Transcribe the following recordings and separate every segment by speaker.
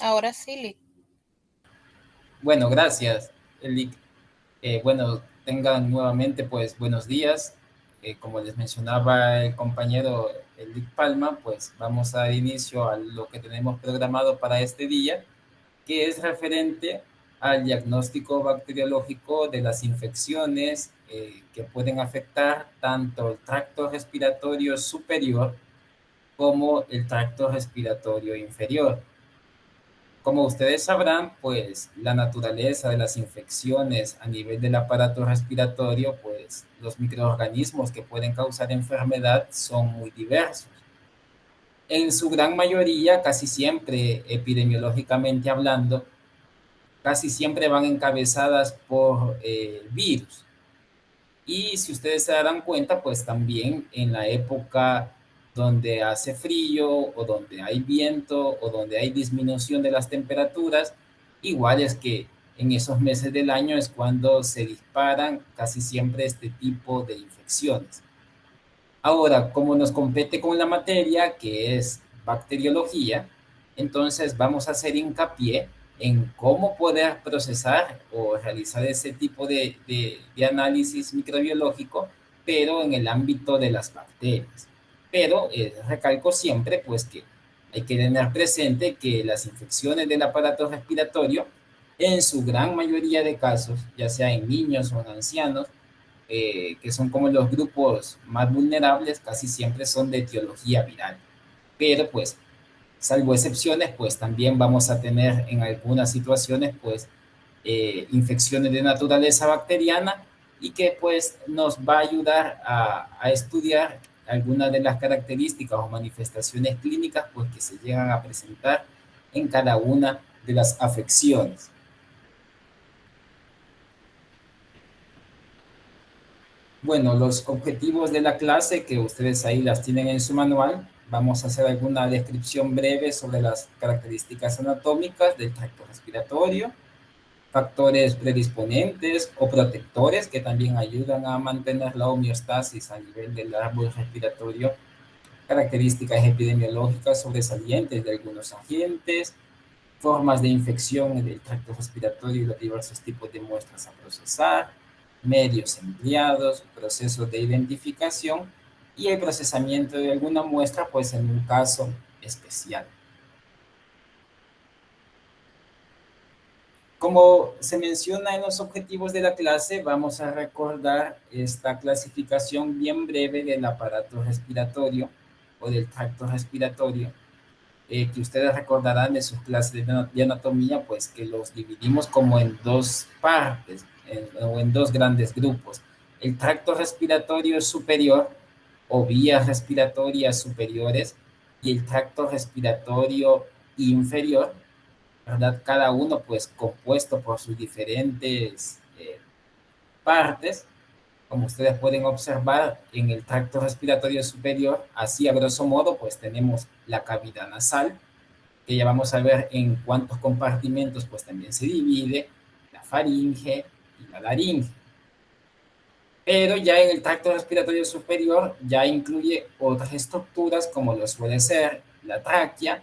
Speaker 1: Ahora sí, Lick.
Speaker 2: Bueno, gracias, Elic. Bueno, tengan nuevamente pues buenos días. Como les mencionaba el compañero Elic Palma, pues vamos a dar inicio a lo que tenemos programado para este día, que es referente al diagnóstico bacteriológico de las infecciones que pueden afectar tanto el tracto respiratorio superior como el tracto respiratorio inferior. Como ustedes sabrán, pues la naturaleza de las infecciones a nivel del aparato respiratorio, pues los microorganismos que pueden causar enfermedad son muy diversos. En su gran mayoría, casi siempre, epidemiológicamente hablando, casi siempre van encabezadas por virus. Y si ustedes se darán cuenta, pues también en la época donde hace frío o donde hay viento o donde hay disminución de las temperaturas, igual es que en esos meses del año es cuando se disparan casi siempre este tipo de infecciones. Ahora, como nos compete con la materia que es bacteriología, entonces vamos a hacer hincapié en cómo poder procesar o realizar ese tipo de análisis microbiológico, pero en el ámbito de las bacterias. Pero recalco siempre pues que hay que tener presente que las infecciones del aparato respiratorio, en su gran mayoría de casos, ya sea en niños o en ancianos, que son como los grupos más vulnerables, casi siempre son de etiología viral. Pero pues, salvo excepciones, pues también vamos a tener en algunas situaciones, pues, infecciones de naturaleza bacteriana y que pues nos va a ayudar a estudiar algunas de las características o manifestaciones clínicas pues que se llegan a presentar en cada una de las afecciones. Bueno, los objetivos de la clase que ustedes ahí las tienen en su manual, vamos a hacer alguna descripción breve sobre las características anatómicas del tracto respiratorio, factores predisponentes o protectores que también ayudan a mantener la homeostasis a nivel del árbol respiratorio, características epidemiológicas sobresalientes de algunos agentes, formas de infección del tracto respiratorio y los diversos tipos de muestras a procesar, medios empleados, procesos de identificación y el procesamiento de alguna muestra, pues en un caso especial. Como se menciona en los objetivos de la clase, vamos a recordar esta clasificación bien breve del aparato respiratorio o del tracto respiratorio, que ustedes recordarán de sus clases de anatomía, pues que los dividimos como en dos partes o en dos grandes grupos. El tracto respiratorio superior o vías respiratorias superiores y el tracto respiratorio inferior, ¿verdad? Cada uno pues compuesto por sus diferentes partes. Como ustedes pueden observar en el tracto respiratorio superior, así a grosso modo, pues tenemos la cavidad nasal, que ya vamos a ver en cuántos compartimentos pues también se divide, la faringe y la laringe. Pero ya en el tracto respiratorio superior ya incluye otras estructuras como lo suele ser la tráquea.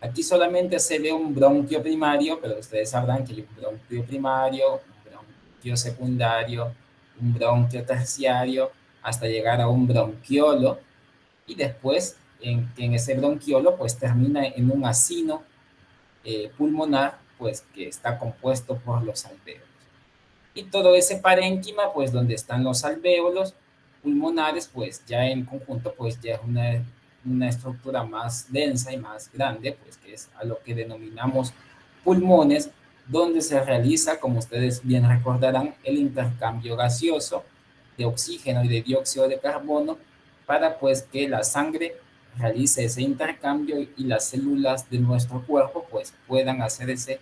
Speaker 2: Aquí solamente se ve un bronquio primario, pero ustedes sabrán que hay un bronquio primario, un bronquio secundario, un bronquio terciario, hasta llegar a un bronquiolo, y después en ese bronquiolo pues termina en un acino pulmonar, pues que está compuesto por los alvéolos. Y todo ese parénquima, pues donde están los alvéolos pulmonares, pues ya en conjunto, pues ya es una estructura más densa y más grande, pues que es a lo que denominamos pulmones, donde se realiza, como ustedes bien recordarán, el intercambio gaseoso de oxígeno y de dióxido de carbono para pues que la sangre realice ese intercambio y las células de nuestro cuerpo pues puedan hacer ese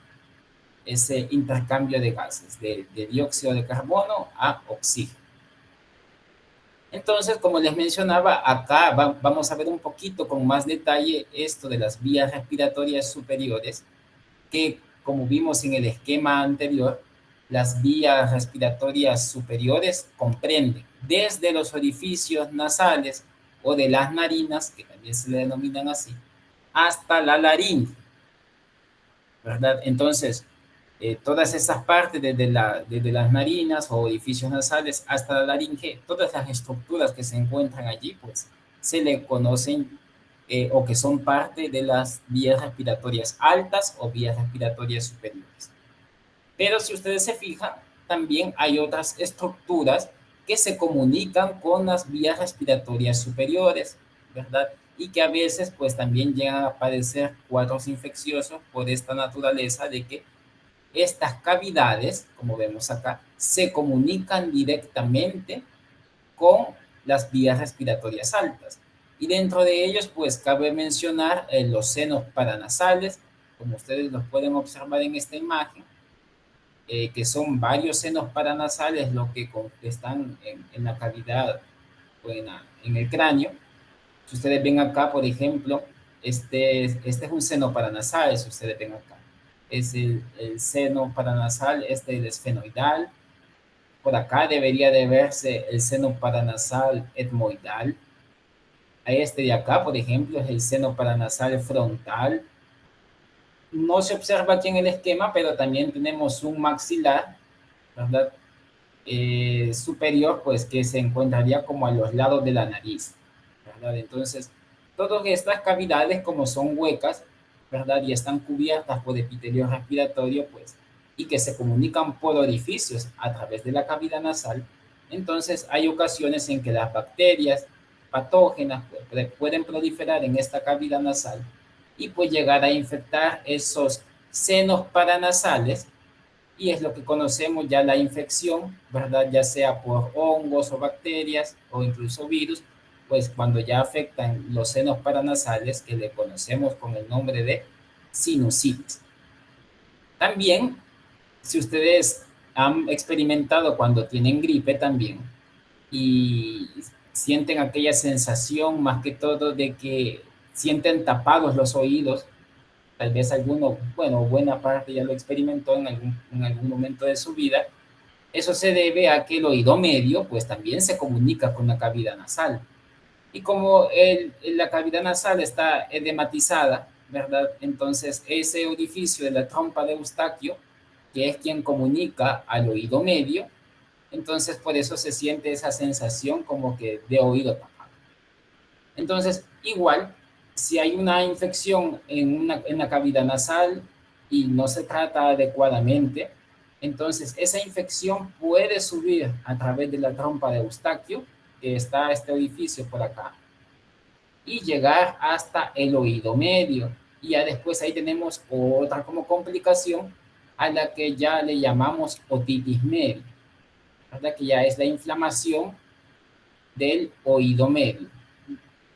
Speaker 2: intercambio de gases, de dióxido de carbono a oxígeno. Entonces, como les mencionaba, acá vamos a ver un poquito con más detalle esto de las vías respiratorias superiores, que como vimos en el esquema anterior, las vías respiratorias superiores comprenden desde los orificios nasales o de las narinas, que también se le denominan así, hasta la laringe. ¿verdad? Entonces, todas esas partes, desde las narinas o orificios nasales hasta la laringe, todas las estructuras que se encuentran allí, pues se le conocen o que son parte de las vías respiratorias altas o vías respiratorias superiores. Pero si ustedes se fijan, también hay otras estructuras que se comunican con las vías respiratorias superiores, ¿verdad? Y que a veces pues también llegan a aparecer cuadros infecciosos por esta naturaleza de que estas cavidades, como vemos acá, se comunican directamente con las vías respiratorias altas. Y dentro de ellos, pues cabe mencionar los senos paranasales, como ustedes los pueden observar en esta imagen, que son varios senos paranasales los que están en la cavidad o en el cráneo. Si ustedes ven acá, por ejemplo, este es un seno paranasal, si ustedes ven acá. Es el seno paranasal, este es el esfenoidal. Por acá debería de verse el seno paranasal etmoidal. Este de acá, por ejemplo, es el seno paranasal frontal. No se observa aquí en el esquema, pero también tenemos un maxilar, ¿verdad? Superior, pues que se encontraría como a los lados de la nariz, ¿verdad? Entonces, todas estas cavidades, como son huecas, ¿verdad? Y están cubiertas por epitelio respiratorio, pues, y que se comunican por orificios a través de la cavidad nasal, entonces hay ocasiones en que las bacterias patógenas pues, pueden proliferar en esta cavidad nasal y pues llegar a infectar esos senos paranasales, y es lo que conocemos ya la infección, ¿verdad? Ya sea por hongos o bacterias o incluso virus, pues cuando ya afectan los senos paranasales, que le conocemos con el nombre de sinusitis. También, si ustedes han experimentado cuando tienen gripe también y sienten aquella sensación más que todo de que sienten tapados los oídos, tal vez alguno, bueno, buena parte ya lo experimentó en algún momento de su vida. Eso se debe a que el oído medio, pues también se comunica con la cavidad nasal. Y como la cavidad nasal está edematizada, ¿verdad? Entonces ese orificio de la trompa de Eustaquio, que es quien comunica al oído medio, entonces por eso se siente esa sensación como que de oído tapado. Entonces, igual, si hay una infección en la cavidad nasal y no se trata adecuadamente, entonces esa infección puede subir a través de la trompa de Eustaquio, que está este orificio por acá, y llegar hasta el oído medio. Y ya después ahí tenemos otra como complicación a la que ya le llamamos otitis media, ¿verdad? Que ya es la inflamación del oído medio.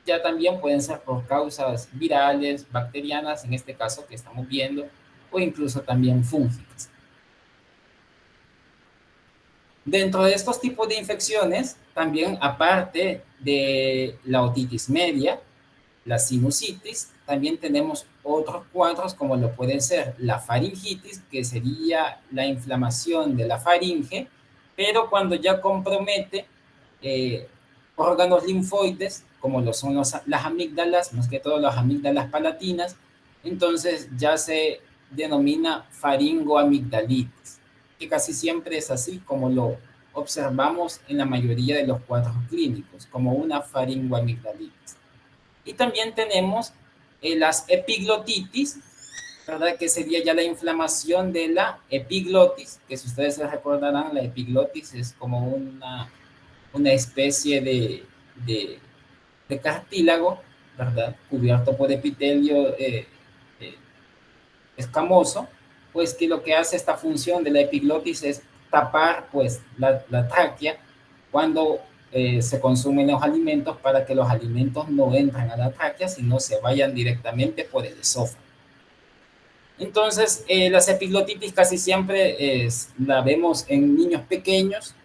Speaker 2: Ya también pueden ser por causas virales, bacterianas, en este caso que estamos viendo, o incluso también fúngicas. Dentro de estos tipos de infecciones, también aparte de la otitis media, la sinusitis, también tenemos otros cuadros como lo pueden ser la faringitis, que sería la inflamación de la faringe, pero cuando ya compromete eh, órganos linfoides, como lo son las amígdalas, más que todo las amígdalas palatinas, entonces ya se denomina faringoamigdalitis, que casi siempre es así como lo observamos en la mayoría de los cuadros clínicos, como una faringoamigdalitis. Y también tenemos las epiglotitis, ¿verdad? Que sería ya la inflamación de la epiglotis, que si ustedes se recordarán, la epiglotis es como una especie de, de cartílago, ¿verdad? Cubierto por epitelio eh, escamoso, pues que lo que hace esta función de la epiglotis es tapar pues la tráquea cuando se consumen los alimentos, para que los alimentos no entren a la tráquea, sino se vayan directamente por el esófago. Entonces, las epiglotitis casi siempre la vemos en niños pequeños,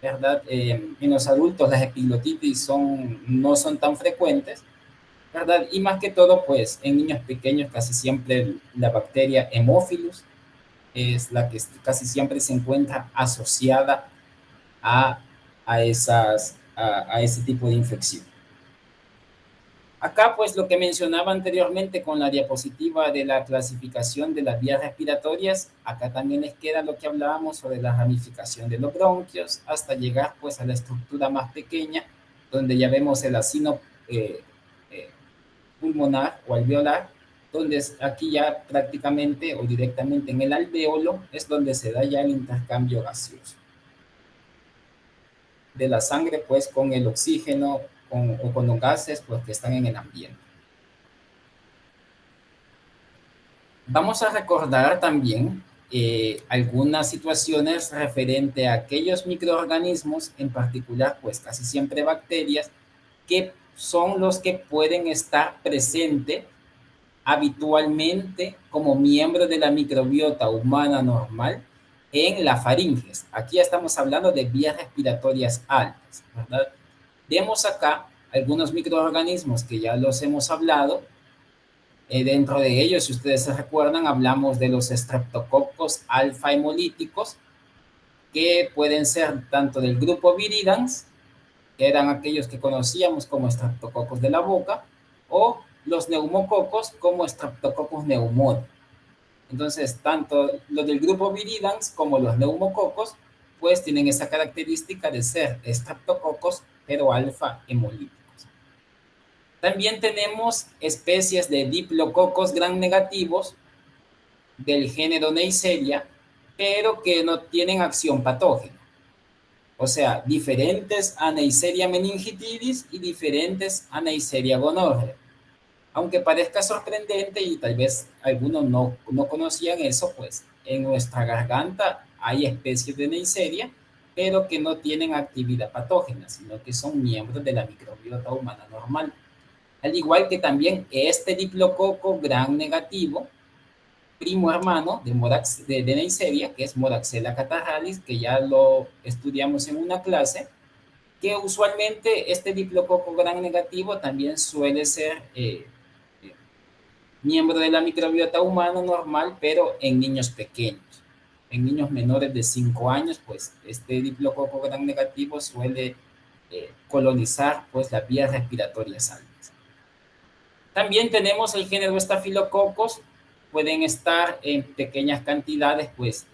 Speaker 2: ¿verdad? En los adultos las epiglotitis no son tan frecuentes, ¿verdad? Y más que todo, pues en niños pequeños casi siempre la bacteria Haemophilus es la que casi siempre se encuentra asociada a ese tipo de infección. Acá, pues lo que mencionaba anteriormente con la diapositiva de la clasificación de las vías respiratorias, acá también les queda lo que hablábamos sobre la ramificación de los bronquios, hasta llegar pues a la estructura más pequeña, donde ya vemos el acino eh, pulmonar o alveolar, donde aquí ya prácticamente o directamente en el alvéolo es donde se da ya el intercambio gaseoso de la sangre pues con el oxígeno o con los gases pues que están en el ambiente. Vamos a recordar también algunas situaciones referente a aquellos microorganismos, en particular, pues casi siempre bacterias, que son los que pueden estar presentes habitualmente como miembros de la microbiota humana normal en la faringes. Aquí estamos hablando de vías respiratorias altas, ¿verdad? Vemos acá algunos microorganismos que ya los hemos hablado, dentro de ellos, si ustedes se recuerdan, hablamos de los estreptococos alfa hemolíticos, que pueden ser tanto del grupo Viridans, que eran aquellos que conocíamos como estreptococos de la boca, o los neumococos como estreptococos pneumoniae. Entonces, tanto los del grupo Viridans como los neumococos, pues tienen esa característica de ser estreptococos, pero alfa hemolíticos. También tenemos especies de diplococos gram negativos del género Neisseria, pero que no tienen acción patógena. O sea, diferentes a Neisseria meningitidis y diferentes a Neisseria gonorrhea. Aunque parezca sorprendente y tal vez algunos no conocían eso, pues en nuestra garganta hay especies de Neisseria, pero que no tienen actividad patógena, sino que son miembros de la microbiota humana normal. Al igual que también este diplococo gram negativo, primo hermano de Neisseria, que es Moraxella catarrhalis, que ya lo estudiamos en una clase, que usualmente este diplococo gram negativo también suele ser miembro de la microbiota humana normal, pero en niños pequeños. En niños menores de 5 años, pues este diplococo gram negativo suele colonizar pues las vías respiratorias altas. También tenemos el género Staphylococcus, pueden estar en pequeñas cantidades, pues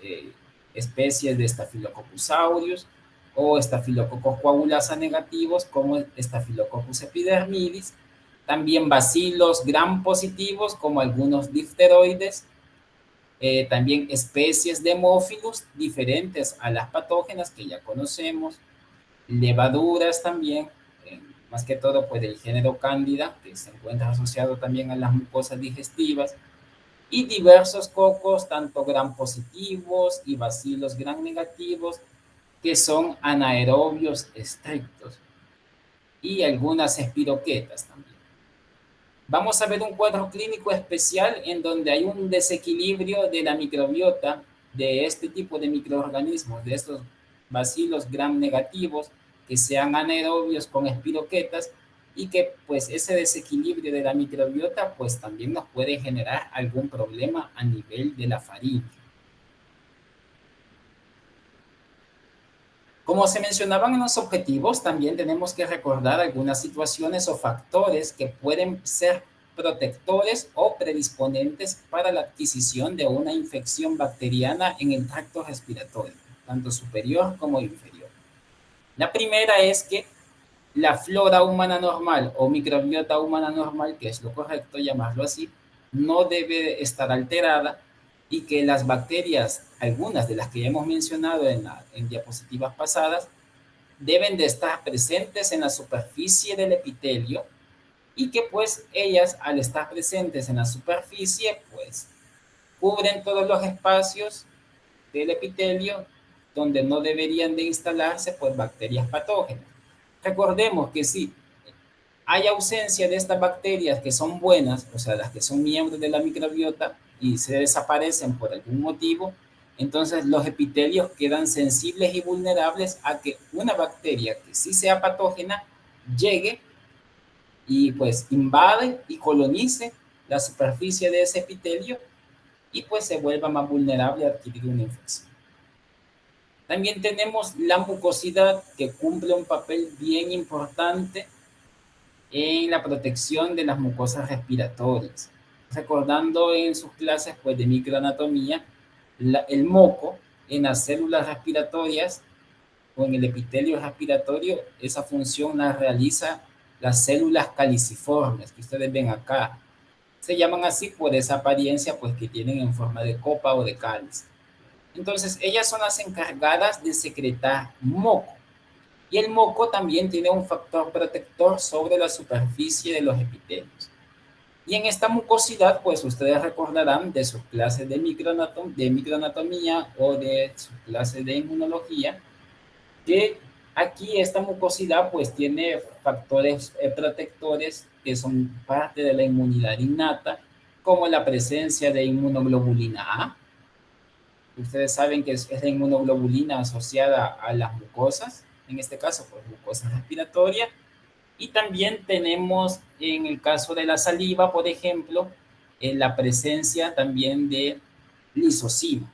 Speaker 2: especies de Staphylococcus aureus o Staphylococcus coagulasa negativos como Staphylococcus epidermidis, también bacilos gram positivos como algunos difteroides, también especies de hemófilos diferentes a las patógenas que ya conocemos, levaduras también, más que todo pues del género cándida, que se encuentra asociado también a las mucosas digestivas, y diversos cocos, tanto gram positivos y bacilos gram negativos, que son anaerobios estrictos, y algunas espiroquetas también. Vamos a ver un cuadro clínico especial en donde hay un desequilibrio de la microbiota de este tipo de microorganismos, de estos bacilos gram negativos, que sean anaerobios con espiroquetas, y que pues ese desequilibrio de la microbiota pues también nos puede generar algún problema a nivel de la faringe. Como se mencionaban en los objetivos, también tenemos que recordar algunas situaciones o factores que pueden ser protectores o predisponentes para la adquisición de una infección bacteriana en el tracto respiratorio, tanto superior como inferior. La primera es que la flora humana normal o microbiota humana normal, que es lo correcto llamarlo así, no debe estar alterada, y que las bacterias, algunas de las que ya hemos mencionado en diapositivas pasadas, deben de estar presentes en la superficie del epitelio, y que pues ellas, al estar presentes en la superficie, pues cubren todos los espacios del epitelio donde no deberían de instalarse pues bacterias patógenas. Recordemos que si hay ausencia de estas bacterias que son buenas, o sea, las que son miembros de la microbiota, y se desaparecen por algún motivo, entonces los epitelios quedan sensibles y vulnerables a que una bacteria que sí sea patógena llegue y pues invade y colonice la superficie de ese epitelio, y pues se vuelva más vulnerable a adquirir una infección. También tenemos la mucosidad, que cumple un papel bien importante en la protección de las mucosas respiratorias. Recordando en sus clases pues, de microanatomía, el moco en las células respiratorias o en el epitelio respiratorio, esa función la realiza las células caliciformes que ustedes ven acá. Se llaman así por esa apariencia pues, que tienen en forma de copa o de cáliz. Entonces, ellas son las encargadas de secretar moco. Y el moco también tiene un factor protector sobre la superficie de los epitelios. Y en esta mucosidad, pues ustedes recordarán de sus clases de microanatomía o de sus clases de inmunología, que aquí esta mucosidad pues tiene factores protectores que son parte de la inmunidad innata, como la presencia de inmunoglobulina A. Ustedes saben que es la inmunoglobulina asociada a las mucosas, en este caso pues mucosa respiratoria. Y también tenemos en el caso de la saliva, por ejemplo, la presencia también de lisozima.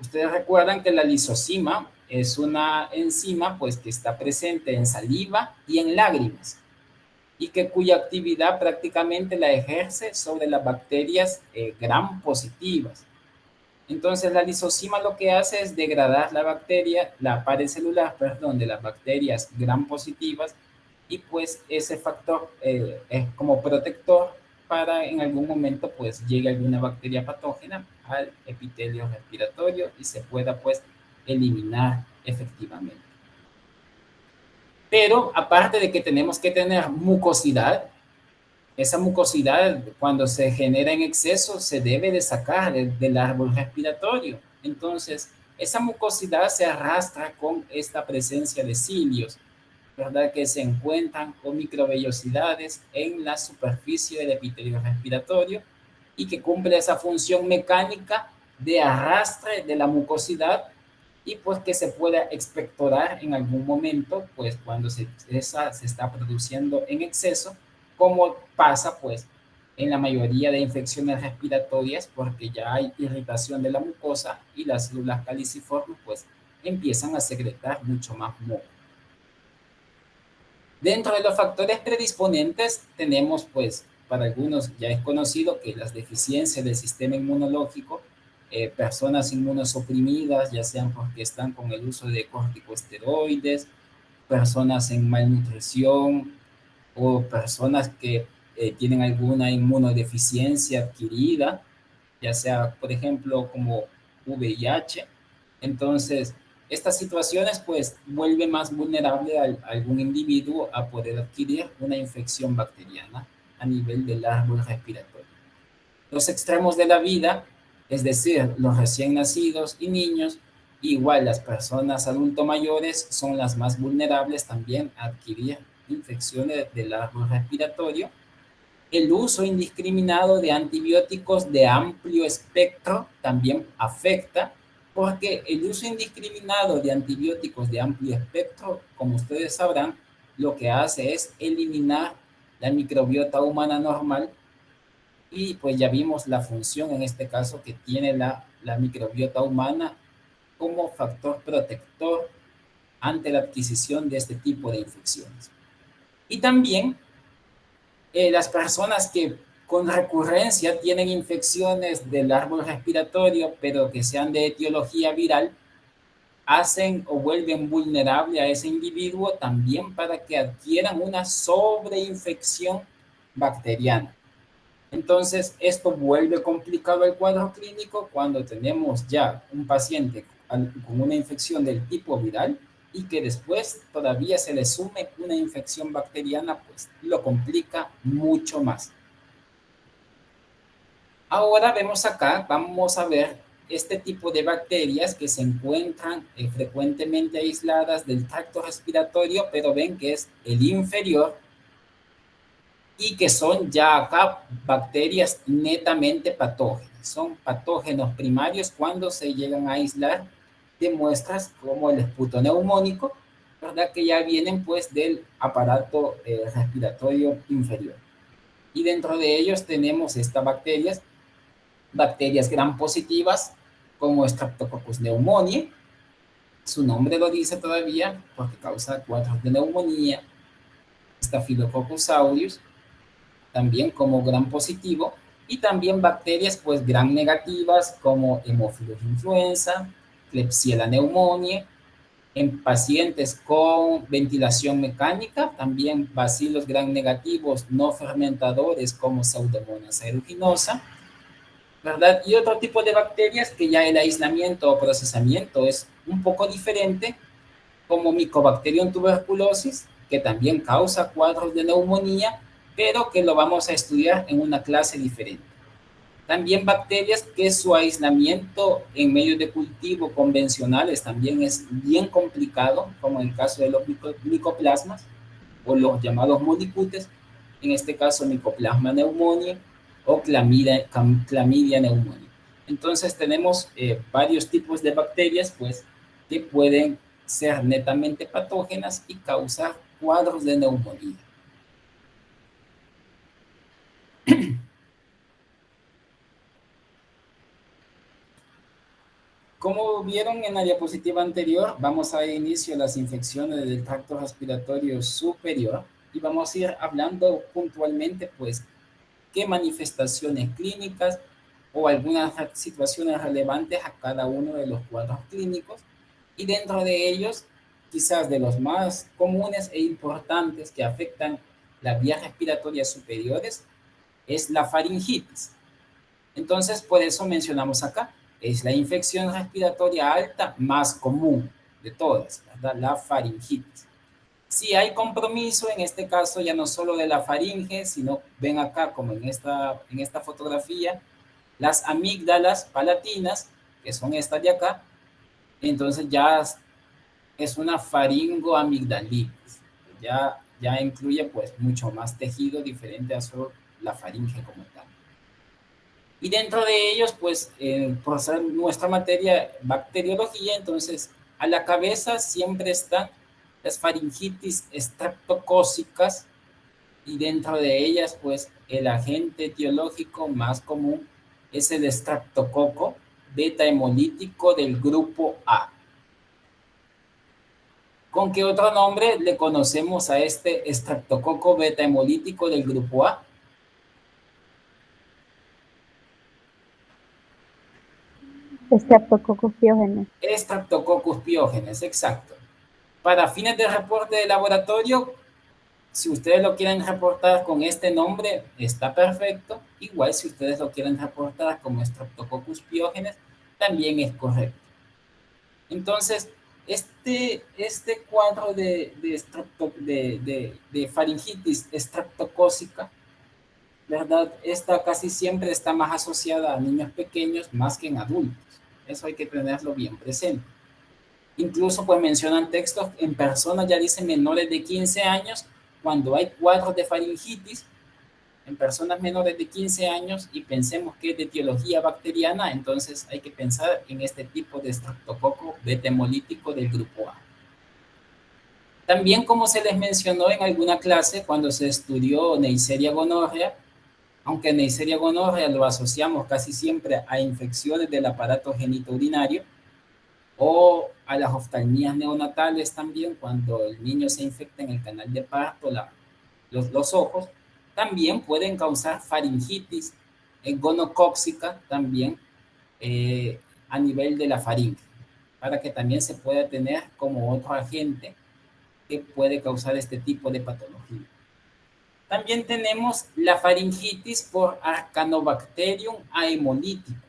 Speaker 2: Ustedes recuerdan que la lisozima es una enzima pues, que está presente en saliva y en lágrimas y que cuya actividad prácticamente la ejerce sobre las bacterias gram positivas. Entonces la lisozima lo que hace es degradar la bacteria, la pared celular, perdón, de las bacterias gram positivas y pues ese factor es como protector para en algún momento pues llegue alguna bacteria patógena al epitelio respiratorio y se pueda pues eliminar efectivamente. Pero aparte de que tenemos que tener mucosidad, esa mucosidad cuando se genera en exceso se debe de sacar del árbol respiratorio. Entonces, esa mucosidad se arrastra con esta presencia de cilios, ¿verdad? Que se encuentran con microvellosidades en la superficie del epitelio respiratorio y que cumple esa función mecánica de arrastre de la mucosidad y pues que se pueda expectorar en algún momento, pues cuando esa se está produciendo en exceso, como pasa pues en la mayoría de infecciones respiratorias, porque ya hay irritación de la mucosa y las células caliciformes pues empiezan a secretar mucho más moco. Dentro de los factores predisponentes tenemos, pues, para algunos ya es conocido que las deficiencias del sistema inmunológico, personas inmunosuprimidas, ya sean porque están con el uso de corticosteroides, personas en malnutrición o personas que tienen alguna inmunodeficiencia adquirida, ya sea, por ejemplo, como VIH. Entonces, estas situaciones pues vuelven más vulnerable a algún individuo a poder adquirir una infección bacteriana a nivel del árbol respiratorio. Los extremos de la vida, es decir, los recién nacidos y niños, igual las personas adultos mayores son las más vulnerables también a adquirir infecciones del árbol respiratorio. El uso indiscriminado de antibióticos de amplio espectro también afecta, porque el uso indiscriminado de antibióticos de amplio espectro, como ustedes sabrán, lo que hace es eliminar la microbiota humana normal y pues ya vimos la función en este caso que tiene la microbiota humana como factor protector ante la adquisición de este tipo de infecciones. Y también las personas que con recurrencia tienen infecciones del árbol respiratorio, pero que sean de etiología viral, hacen o vuelven vulnerable a ese individuo también para que adquieran una sobreinfección bacteriana. Entonces, esto vuelve complicado el cuadro clínico cuando tenemos ya un paciente con una infección del tipo viral y que después todavía se le sume una infección bacteriana, pues lo complica mucho más. Ahora vemos acá, vamos a ver este tipo de bacterias que se encuentran frecuentemente aisladas del tracto respiratorio, pero ven que es el inferior y que son ya acá bacterias netamente patógenas. Son patógenos primarios cuando se llegan a aislar de muestras como el esputo neumónico, ¿verdad? Que ya vienen pues del aparato respiratorio inferior. Y dentro de ellos tenemos estas bacterias gram positivas como Streptococcus pneumoniae. Su nombre lo dice todavía porque causa cuadros de neumonía. Staphylococcus aureus, también como gram positivo, y también bacterias pues gram negativas como Haemophilus influenza, Klebsiella pneumoniae, en pacientes con ventilación mecánica, también bacilos gram negativos no fermentadores como Pseudomonas aeruginosa, ¿verdad? Y otro tipo de bacterias que ya el aislamiento o procesamiento es un poco diferente, como Mycobacterium tuberculosis, que también causa cuadros de neumonía, pero que lo vamos a estudiar en una clase diferente. También bacterias que su aislamiento en medios de cultivo convencionales también es bien complicado, como en el caso de los micoplasmas o los llamados molicutes, en este caso Mycoplasma pneumoniae o Chlamydia pneumoniae. Entonces tenemos varios tipos de bacterias pues, que pueden ser netamente patógenas y causar cuadros de neumonía. Como vieron en la diapositiva anterior, vamos a dar inicio a las infecciones del tracto respiratorio superior y vamos a ir hablando puntualmente, pues, qué manifestaciones clínicas o algunas situaciones relevantes a cada uno de los cuadros clínicos, y dentro de ellos, quizás de los más comunes e importantes que afectan las vías respiratorias superiores, es la faringitis. Entonces, por eso mencionamos acá, es la infección respiratoria alta más común de todas, ¿verdad? La faringitis. Si hay compromiso, en este caso ya no solo de la faringe, sino ven acá como en esta fotografía, las amígdalas palatinas, que son estas de acá, entonces ya es una faringoamigdalitis. Ya incluye pues mucho más tejido diferente a solo la faringe como tal. Y dentro de ellos, pues, por ser nuestra materia bacteriología, entonces a la cabeza siempre están las faringitis estreptocócicas, y dentro de ellas, pues, el agente etiológico más común es el estreptococo beta hemolítico del grupo A. ¿Con qué otro nombre le conocemos a este estreptococo beta hemolítico del grupo A?
Speaker 1: Streptococcus pyogenes.
Speaker 2: Streptococcus pyogenes, exacto. Para fines de reporte de laboratorio, si ustedes lo quieren reportar con este nombre, está perfecto. Igual si ustedes lo quieren reportar como Streptococcus pyogenes, también es correcto. Entonces, este cuadro de faringitis estreptocócica, ¿verdad? Esta casi siempre está más asociada a niños pequeños más que en adultos. Eso hay que tenerlo bien presente. Incluso pues mencionan textos en personas, ya dicen menores de 15 años, cuando hay cuadros de faringitis en personas menores de 15 años y pensemos que es de etiología bacteriana, entonces hay que pensar en este tipo de estreptococo beta hemolítico del grupo A. También, como se les mencionó en alguna clase cuando se estudió Neisseria gonorrea, aunque Neisseria gonorrea lo asociamos casi siempre a infecciones del aparato genitourinario, o a las oftalmías neonatales también, cuando el niño se infecta en el canal de parto, los ojos, también pueden causar faringitis gonocóxica también a nivel de la faringe, para que también se pueda tener como otro agente que puede causar este tipo de patología. También tenemos la faringitis por Arcanobacterium haemolítico,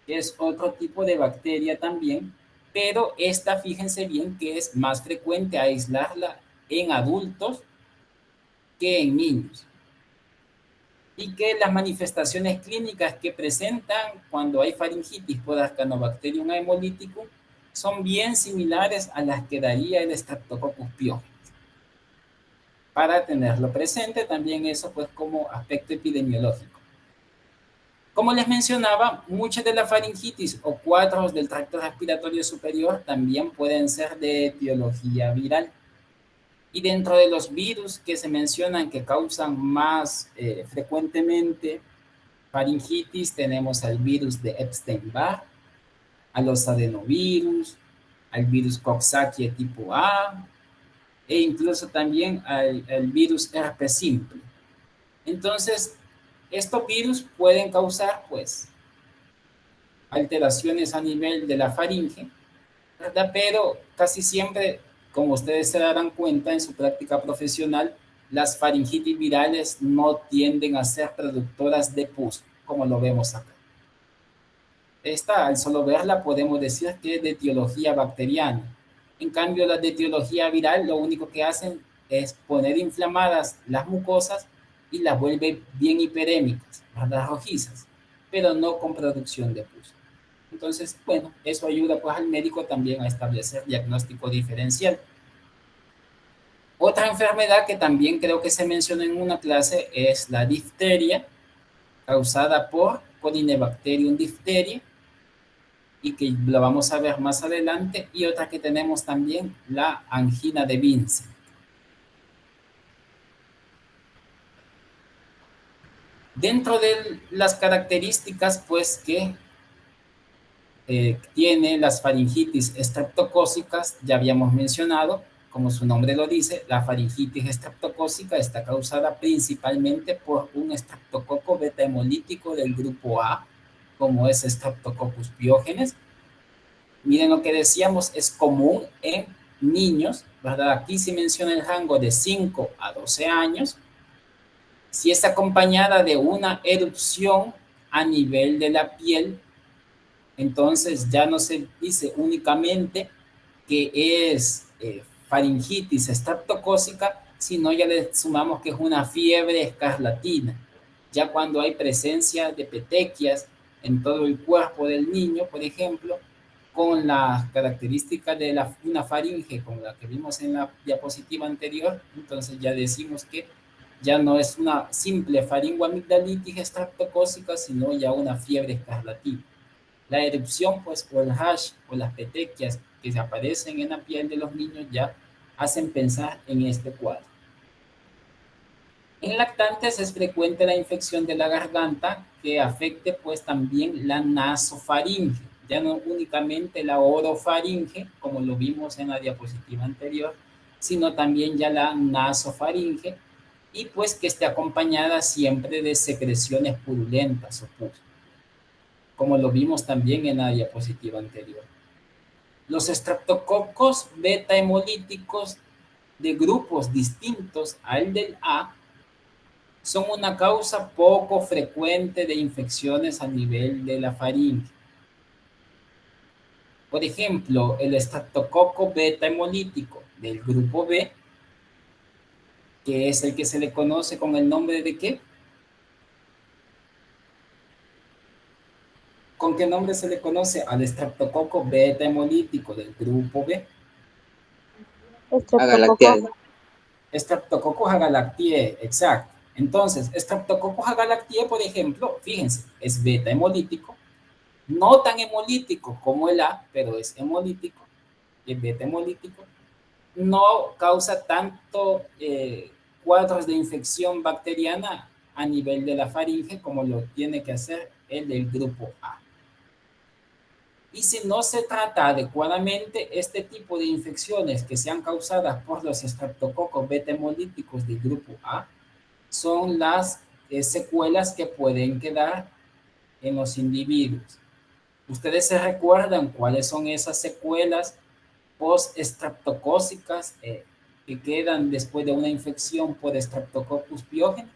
Speaker 2: que es otro tipo de bacteria también, pero esta, fíjense bien, que es más frecuente aislarla en adultos que en niños. Y que las manifestaciones clínicas que presentan cuando hay faringitis por Arcanobacterium haemolíticum son bien similares a las que daría el Streptococcus pyogenes. Para tenerlo presente también eso pues como aspecto epidemiológico. Como les mencionaba, muchas de la faringitis o cuadros del tracto respiratorio superior también pueden ser de etiología viral. Y dentro de los virus que se mencionan que causan más frecuentemente faringitis, tenemos al virus de Epstein-Barr, a los adenovirus, al virus Coxsackie tipo A, e incluso también al virus herpes simple. Entonces, estos virus pueden causar, pues, alteraciones a nivel de la faringe, ¿verdad? Pero casi siempre, como ustedes se darán cuenta en su práctica profesional, las faringitis virales no tienden a ser productoras de pus, como lo vemos acá. Esta, al solo verla, podemos decir que es de etiología bacteriana. En cambio, las de etiología viral lo único que hacen es poner inflamadas las mucosas y las vuelve bien hiperémicas, las rojizas, pero no con producción de pus. Entonces, bueno, eso ayuda pues al médico también a establecer diagnóstico diferencial. Otra enfermedad que también creo que se mencionó en una clase es la difteria, causada por Corynebacterium diphtheria, y que la vamos a ver más adelante, y otra que tenemos también, la angina de Vincent. Dentro de las características, pues, que tiene las faringitis estreptocócicas, ya habíamos mencionado, como su nombre lo dice, la faringitis estreptocócica está causada principalmente por un estreptococo beta hemolítico del grupo A, como es Streptococcus pyogenes. Miren lo que decíamos, es común en niños, ¿verdad? Aquí se menciona el rango de 5 a 12 años. Si es acompañada de una erupción a nivel de la piel, entonces ya no se dice únicamente que es faringitis estreptocócica, sino ya le sumamos que es una fiebre escarlatina. Ya cuando hay presencia de petequias en todo el cuerpo del niño, por ejemplo, con las características de una faringe, como la que vimos en la diapositiva anterior, entonces ya decimos que ya no es una simple faringoamigdalitis estreptocócica, sino ya una fiebre escarlatina. La erupción, pues, o el rash o las petequias que se aparecen en la piel de los niños ya hacen pensar en este cuadro. En lactantes es frecuente la infección de la garganta que afecte pues también la nasofaringe, ya no únicamente la orofaringe, como lo vimos en la diapositiva anterior, sino también ya la nasofaringe, y pues que esté acompañada siempre de secreciones purulentas o pus, como lo vimos también en la diapositiva anterior. Los estreptococos beta hemolíticos de grupos distintos al del A son una causa poco frecuente de infecciones a nivel de la faringe. Por ejemplo, el estreptococo beta hemolítico del grupo B, que es el que se le conoce con el nombre de ¿qué? ¿Con qué nombre se le conoce al estreptococo beta hemolítico del grupo B?
Speaker 1: Agalactiae.
Speaker 2: Streptococcus agalactiae, exacto. Entonces, Streptococcus agalactiae, por ejemplo, fíjense, es beta hemolítico, no tan hemolítico como el A, pero es hemolítico, es beta hemolítico, no causa tanto cuadros de infección bacteriana a nivel de la faringe como lo tiene que hacer el del grupo A. Y si no se trata adecuadamente, este tipo de infecciones que sean causadas por los estreptococos beta hemolíticos del grupo A son las secuelas que pueden quedar en los individuos. ¿Ustedes se recuerdan cuáles son esas secuelas post-estreptocócicas que quedan después de una infección por Streptococcus pyogenes?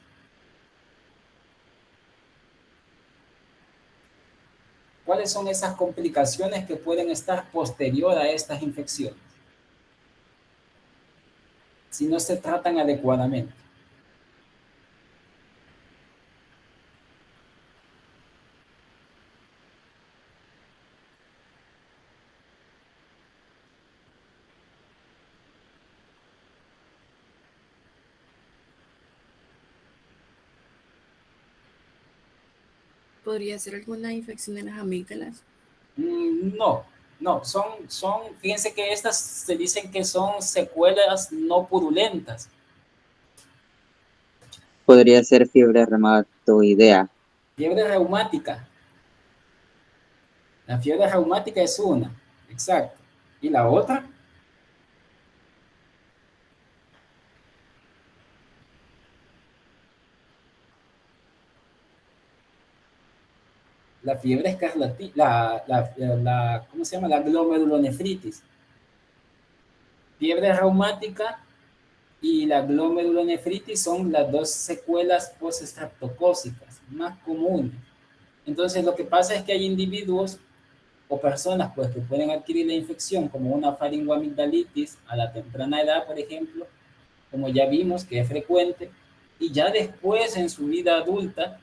Speaker 2: ¿Cuáles son esas complicaciones que pueden estar posterior a estas infecciones si no se tratan adecuadamente?
Speaker 3: ¿Podría ser alguna infección de las amígdalas?
Speaker 2: No, no, fíjense que estas se dicen que son secuelas no purulentas.
Speaker 1: Podría ser fiebre reumatoidea.
Speaker 2: Fiebre reumática. La fiebre reumática es una, exacto. ¿Y la otra? la fiebre escarlatina, ¿cómo se llama? La glomerulonefritis. Fiebre reumática y la glomerulonefritis son las dos secuelas postestreptocócicas más comunes. Entonces, lo que pasa es que hay individuos o personas pues, que pueden adquirir la infección como una faringoamigdalitis a la temprana edad, por ejemplo, como ya vimos que es frecuente, y ya después en su vida adulta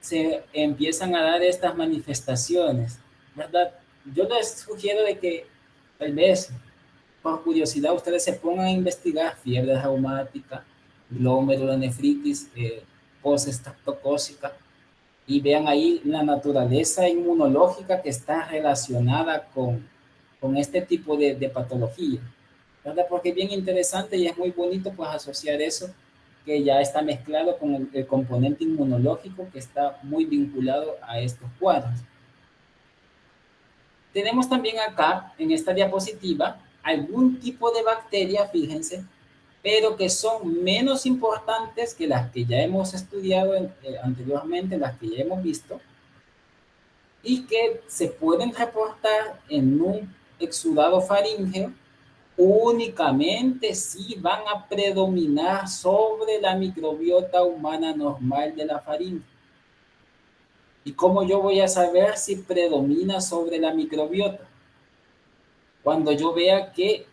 Speaker 2: se empiezan a dar estas manifestaciones, ¿verdad? Yo les sugiero de que tal vez por curiosidad ustedes se pongan a investigar fiebre reumática, glomerulonefritis postestreptocócica, y vean ahí la naturaleza inmunológica que está relacionada con este tipo de patología, ¿verdad? Porque es bien interesante y es muy bonito pues asociar eso que ya está mezclado con el componente inmunológico que está muy vinculado a estos cuadros. Tenemos también acá en esta diapositiva algún tipo de bacteria, fíjense, pero que son menos importantes que las que ya hemos estudiado anteriormente, las que ya hemos visto, y que se pueden reportar en un exudado faríngeo únicamente si van a predominar sobre la microbiota humana normal de la faringe. ¿Y cómo yo voy a saber si predomina sobre la microbiota? Cuando yo vea que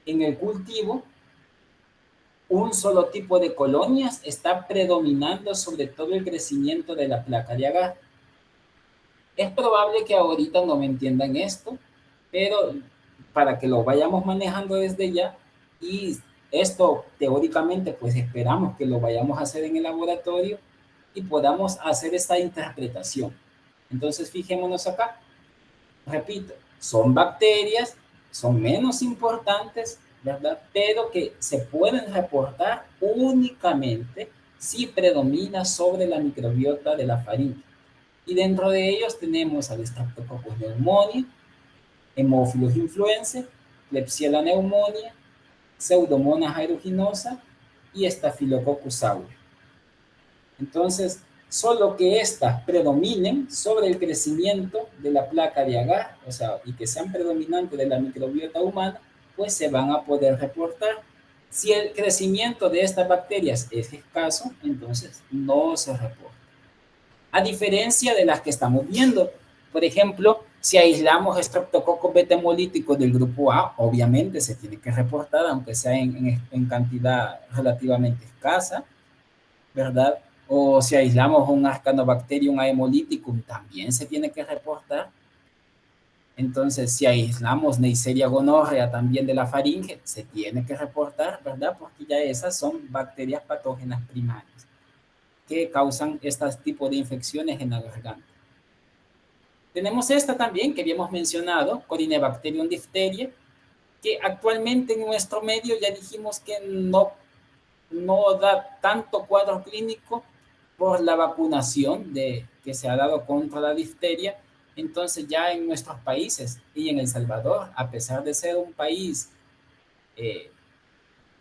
Speaker 2: en el cultivo un solo tipo de colonias está predominando sobre todo el crecimiento de la placa de agar. Es probable que ahorita no me entiendan esto, pero para que lo vayamos manejando desde ya, y esto teóricamente pues esperamos que lo vayamos a hacer en el laboratorio y podamos hacer esta interpretación. Entonces fijémonos acá, repito, son bacterias, son menos importantes, ¿verdad? Pero que se pueden reportar únicamente si predomina sobre la microbiota de la faringe. Y dentro de ellos tenemos al Streptococcus pneumoniae, Haemophilus influenzae, Klebsiella pneumoniae, Pseudomonas aeruginosa y Staphylococcus aureus. Entonces, solo que estas predominen sobre el crecimiento de la placa de agar, o sea, y que sean predominantes de la microbiota humana, pues se van a poder reportar. Si el crecimiento de estas bacterias es escaso, entonces no se reporta. A diferencia de las que estamos viendo, por ejemplo, si aislamos Streptococcus beta hemolítico del grupo A, obviamente se tiene que reportar, aunque sea en cantidad relativamente escasa, ¿verdad? O si aislamos un Ascanobacterium haemolyticum, también se tiene que reportar. Entonces, si aislamos Neisseria gonorrea también de la faringe, se tiene que reportar, ¿verdad? Porque ya esas son bacterias patógenas primarias que causan este tipo de infecciones en la garganta. Tenemos esta también que habíamos mencionado, Corynebacterium diphtheria, que actualmente en nuestro medio ya dijimos que no da tanto cuadro clínico por la vacunación que se ha dado contra la difteria. Entonces ya en nuestros países y en El Salvador, a pesar de ser un país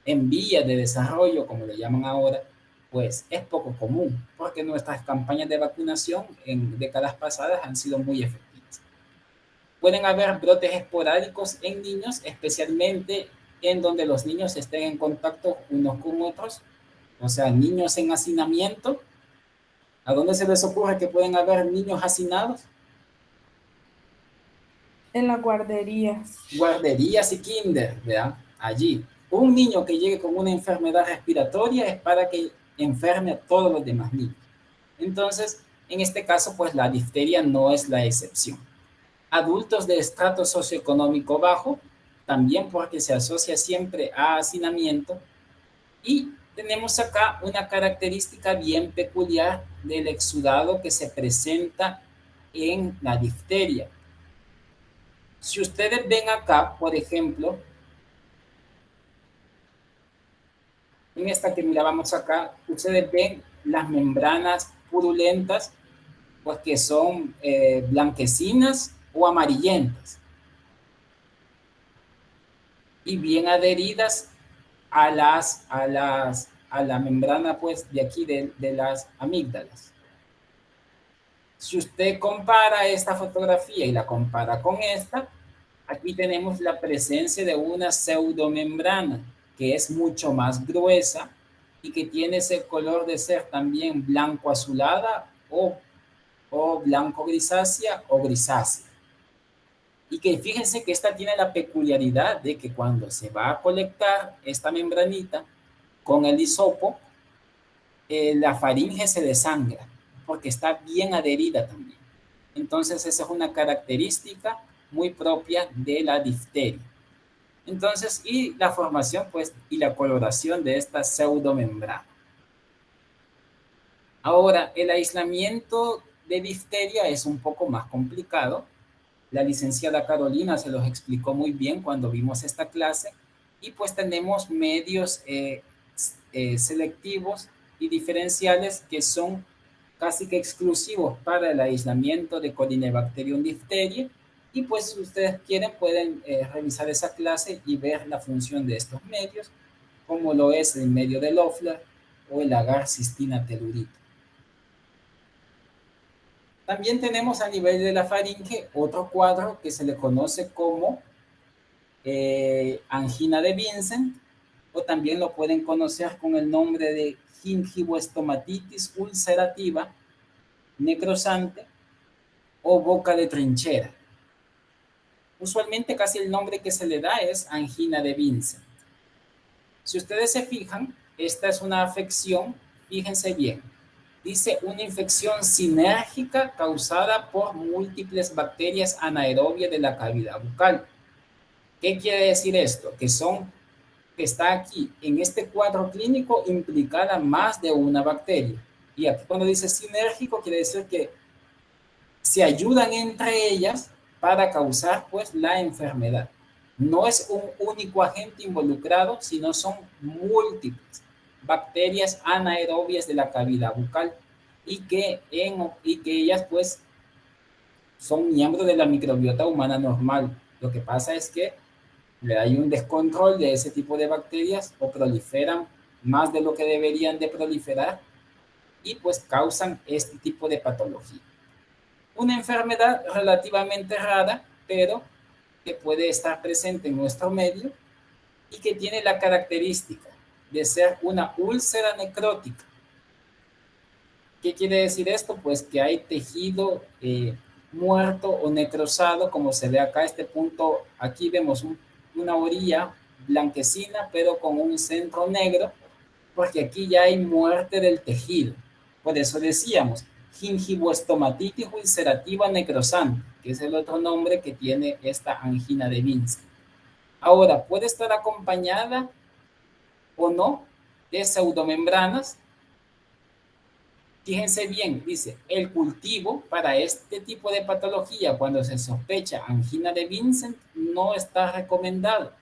Speaker 2: en vía de desarrollo, como le llaman ahora, pues es poco común, porque nuestras campañas de vacunación en décadas pasadas han sido muy efectivas. Pueden haber brotes esporádicos en niños, especialmente en donde los niños estén en contacto unos con otros, o sea, niños en hacinamiento. ¿A dónde se les ocurre que pueden haber niños hacinados?
Speaker 4: En las guarderías.
Speaker 2: Guarderías y kinder, ¿verdad? Allí. Un niño que llegue con una enfermedad respiratoria es para que enferme a todos los demás niños. Entonces, en este caso, pues la difteria no es la excepción. Adultos de estrato socioeconómico bajo, también porque se asocia siempre a hacinamiento. Y tenemos acá una característica bien peculiar del exudado que se presenta en la difteria. Si ustedes ven acá, por ejemplo, en esta que mirábamos acá, ustedes ven las membranas purulentas, pues que son blanquecinas o amarillentas y bien adheridas a la membrana pues de aquí de las amígdalas. Si usted compara esta fotografía y la compara con esta, aquí tenemos la presencia de una pseudomembrana que es mucho más gruesa y que tiene ese color de ser también blanco azulada o blanco grisácea o grisácea. Y que fíjense que esta tiene la peculiaridad de que cuando se va a colectar esta membranita con el hisopo, la faringe se desangra porque está bien adherida también. Entonces esa es una característica muy propia de la difteria. Entonces, y la formación pues y la coloración de esta pseudomembrana. Ahora, el aislamiento de difteria es un poco más complicado. La licenciada Carolina se los explicó muy bien cuando vimos esta clase y pues tenemos medios selectivos y diferenciales que son casi que exclusivos para el aislamiento de Corynebacterium diphtheriae y pues si ustedes quieren pueden revisar esa clase y ver la función de estos medios como lo es el medio de Loeffler o el agar cistina telurito. También tenemos a nivel de la faringe otro cuadro que se le conoce como angina de Vincent, o también lo pueden conocer con el nombre de gingivoestomatitis ulcerativa necrosante o boca de trinchera. Usualmente casi el nombre que se le da es angina de Vincent. Si ustedes se fijan, esta es una afección, fíjense bien, dice una infección sinérgica causada por múltiples bacterias anaerobias de la cavidad bucal. ¿Qué quiere decir esto? Que está aquí en este cuadro clínico implicada más de una bacteria. Y aquí cuando dice sinérgico quiere decir que se ayudan entre ellas para causar pues la enfermedad. No es un único agente involucrado, sino son múltiples bacterias anaerobias de la cavidad bucal y que ellas pues son miembros de la microbiota humana normal. Lo que pasa es que hay un descontrol de ese tipo de bacterias o proliferan más de lo que deberían de proliferar y pues causan este tipo de patología. Una enfermedad relativamente rara, pero que puede estar presente en nuestro medio y que tiene la característica de ser una úlcera necrótica. ¿Qué quiere decir esto? Pues que hay tejido muerto o necrosado, como se ve acá, este punto, aquí vemos una orilla blanquecina, pero con un centro negro, porque aquí ya hay muerte del tejido. Por eso decíamos, gingivoestomatitis ulcerativa necrosante, que es el otro nombre que tiene esta angina de Vincent. Ahora, puede estar acompañada o no de pseudomembranas. Fíjense bien, dice, el cultivo para este tipo de patología, cuando se sospecha angina de Vincent, no está recomendado.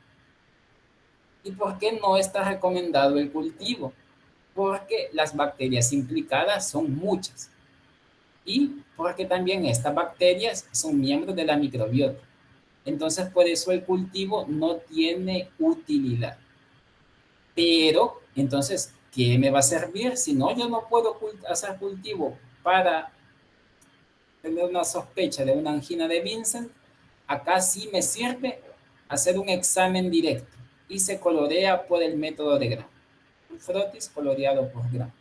Speaker 2: ¿Y por qué no está recomendado el cultivo? Porque las bacterias implicadas son muchas y porque también estas bacterias son miembros de la microbiota. Entonces, por eso el cultivo no tiene utilidad. Pero, entonces, ¿qué me va a servir? Si no, yo no puedo hacer cultivo para tener una sospecha de una angina de Vincent. Acá sí me sirve hacer un examen directo y se colorea por el método de Gram. Un frotis coloreado por Gram.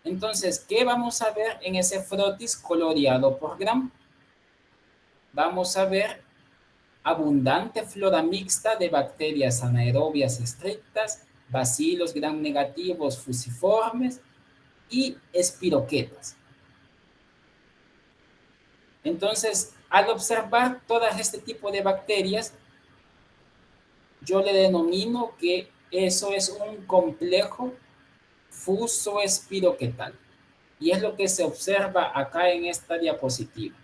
Speaker 2: Entonces, ¿qué vamos a ver en ese frotis coloreado por Gram? Vamos a ver abundante flora mixta de bacterias anaerobias estrictas, bacilos gram negativos fusiformes y espiroquetas. Entonces, al observar todas este tipo de bacterias, yo le denomino que eso es un complejo fuso-espiroquetal. Y es lo que se observa acá en esta diapositiva.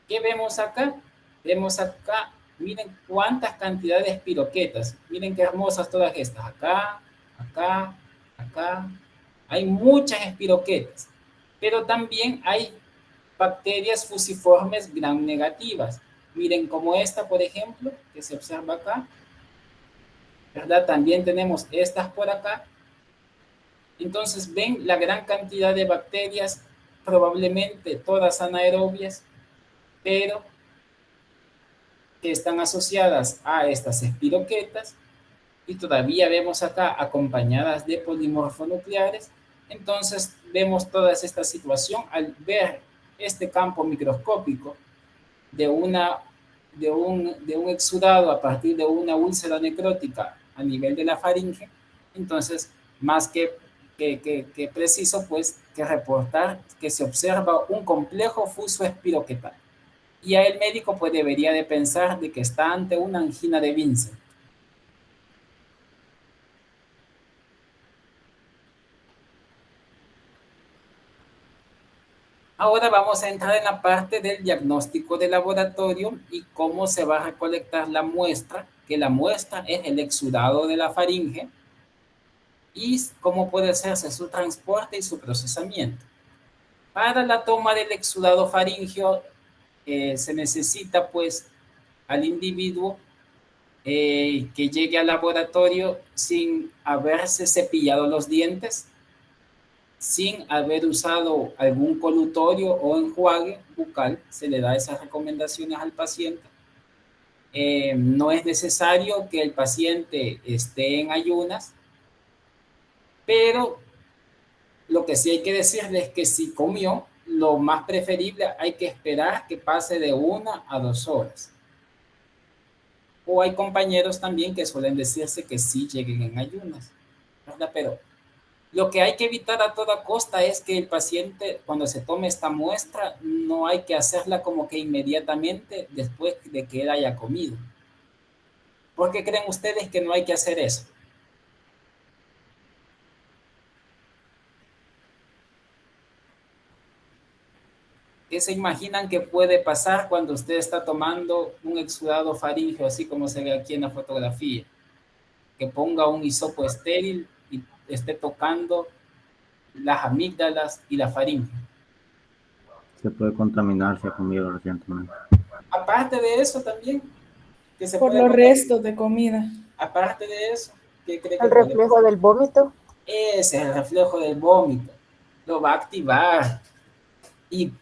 Speaker 2: ¿Qué vemos acá? Vemos acá, miren cuántas cantidades de espiroquetas. Miren qué hermosas todas estas. Acá, acá, acá. Hay muchas espiroquetas. Pero también hay bacterias fusiformes gram negativas. Miren como esta, por ejemplo, que se observa acá. ¿Verdad? También tenemos estas por acá. Entonces ven la gran cantidad de bacterias probablemente todas anaerobias, pero que están asociadas a estas espiroquetas y todavía vemos acá acompañadas de polimorfonucleares. Entonces vemos toda esta situación al ver este campo microscópico de, de un exudado a partir de una úlcera necrótica a nivel de la faringe. Entonces, más que preciso, pues, que reportar que se observa un complejo fuso espiroquetal. Y a el médico pues debería de pensar de que está ante una angina de Vincent. Ahora vamos a entrar en la parte del diagnóstico de laboratorio y cómo se va a recolectar la muestra, que la muestra es el exudado de la faringe, y cómo puede hacerse su transporte y su procesamiento. Para la toma del exudado faríngeo se necesita pues al individuo que llegue al laboratorio sin haberse cepillado los dientes, sin haber usado algún colutorio o enjuague bucal. Se le da esas recomendaciones al paciente. No es necesario que el paciente esté en ayunas, pero lo que sí hay que decirle es que si comió, lo más preferible hay que esperar que pase de 1 a 2 horas. O hay compañeros también que suelen decirse que sí lleguen en ayunas, ¿verdad? Pero lo que hay que evitar a toda costa es que el paciente, cuando se tome esta muestra, no hay que hacerla como que inmediatamente después de que él haya comido. ¿Por qué creen ustedes que no hay que hacer eso? ¿Qué se imaginan que puede pasar cuando usted está tomando un exudado faríngeo, así como se ve aquí en la fotografía? Que ponga un hisopo estéril y esté tocando las amígdalas y la faringe.
Speaker 5: Se puede contaminar si ha comido recientemente.
Speaker 2: Aparte de eso también, que se
Speaker 4: Por
Speaker 2: puede
Speaker 4: los restos de comida.
Speaker 2: Aparte de eso, ¿qué cree que
Speaker 6: El reflejo del vómito.
Speaker 2: Ese es el reflejo del vómito. Lo va a activar. Y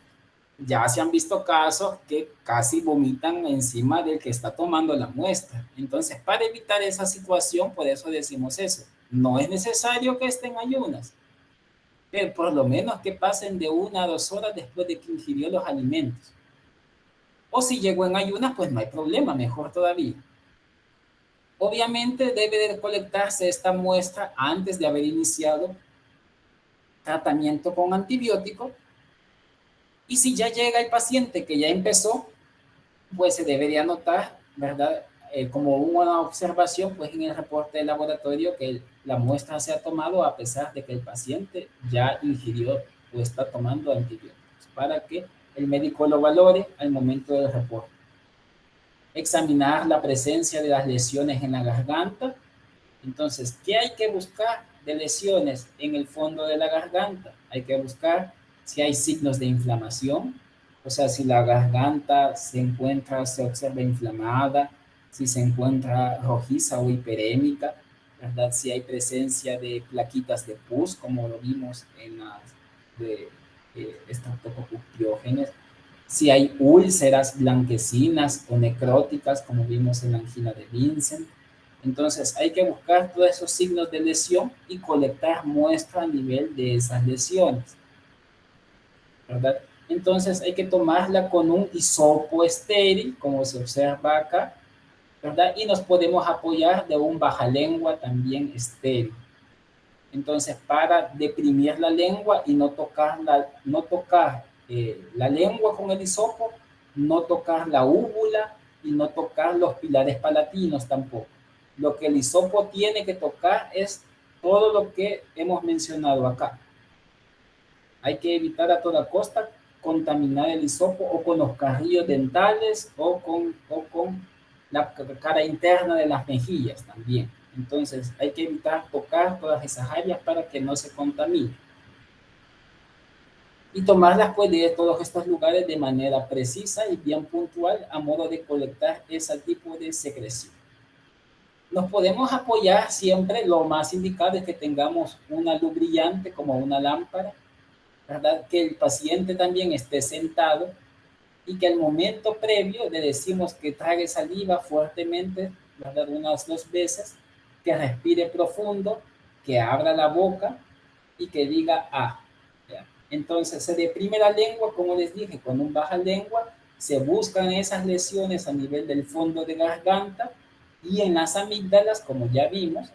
Speaker 2: ya se han visto casos que casi vomitan encima del que está tomando la muestra. Entonces, para evitar esa situación, por eso decimos eso. No es necesario que estén ayunas, pero por lo menos que pasen de 1 a 2 horas después de que ingirió los alimentos. O si llegó en ayunas, pues no hay problema, mejor todavía. Obviamente debe de colectarse esta muestra antes de haber iniciado tratamiento con antibiótico. Y si ya llega el paciente que ya empezó, pues se debería anotar, ¿verdad? Como una observación, pues en el reporte de laboratorio que la muestra se ha tomado a pesar de que el paciente ya ingirió o está tomando antibióticos, para que el médico lo valore al momento del reporte. Examinar la presencia de las lesiones en la garganta. Entonces, ¿qué hay que buscar de lesiones en el fondo de la garganta? Hay que buscar si hay signos de inflamación, o sea, si la garganta se observa inflamada, si se encuentra rojiza o hiperémica, ¿verdad? Si hay presencia de plaquitas de pus, como lo vimos en las de Streptococcus pyogenes, si hay úlceras blanquecinas o necróticas, como vimos en la angina de Vincent. Entonces hay que buscar todos esos signos de lesión y colectar muestra a nivel de esas lesiones, ¿verdad? Entonces hay que tomarla con un hisopo estéril, como se observa acá, ¿verdad? Y nos podemos apoyar de un bajalengua también estéril. Entonces, para deprimir la lengua y no tocar la lengua con el hisopo, no tocar la úvula y no tocar los pilares palatinos tampoco. Lo que el hisopo tiene que tocar es todo lo que hemos mencionado acá. Hay que evitar a toda costa contaminar el hisopo o con los carrillos dentales o con la cara interna de las mejillas también. Entonces hay que evitar tocar todas esas áreas para que no se contamine. Y tomarlas pues de todos estos lugares de manera precisa y bien puntual a modo de colectar ese tipo de secreción. Nos podemos apoyar siempre, lo más indicado es que tengamos una luz brillante como una lámpara, ¿verdad? Que el paciente también esté sentado y que al momento previo le decimos que trague saliva fuertemente, ¿verdad? Unas 2 veces, que respire profundo, que abra la boca y que diga ah. ¿Ya? Entonces se deprime la lengua, como les dije, con un baja lengua, se buscan esas lesiones a nivel del fondo de garganta y en las amígdalas, como ya vimos.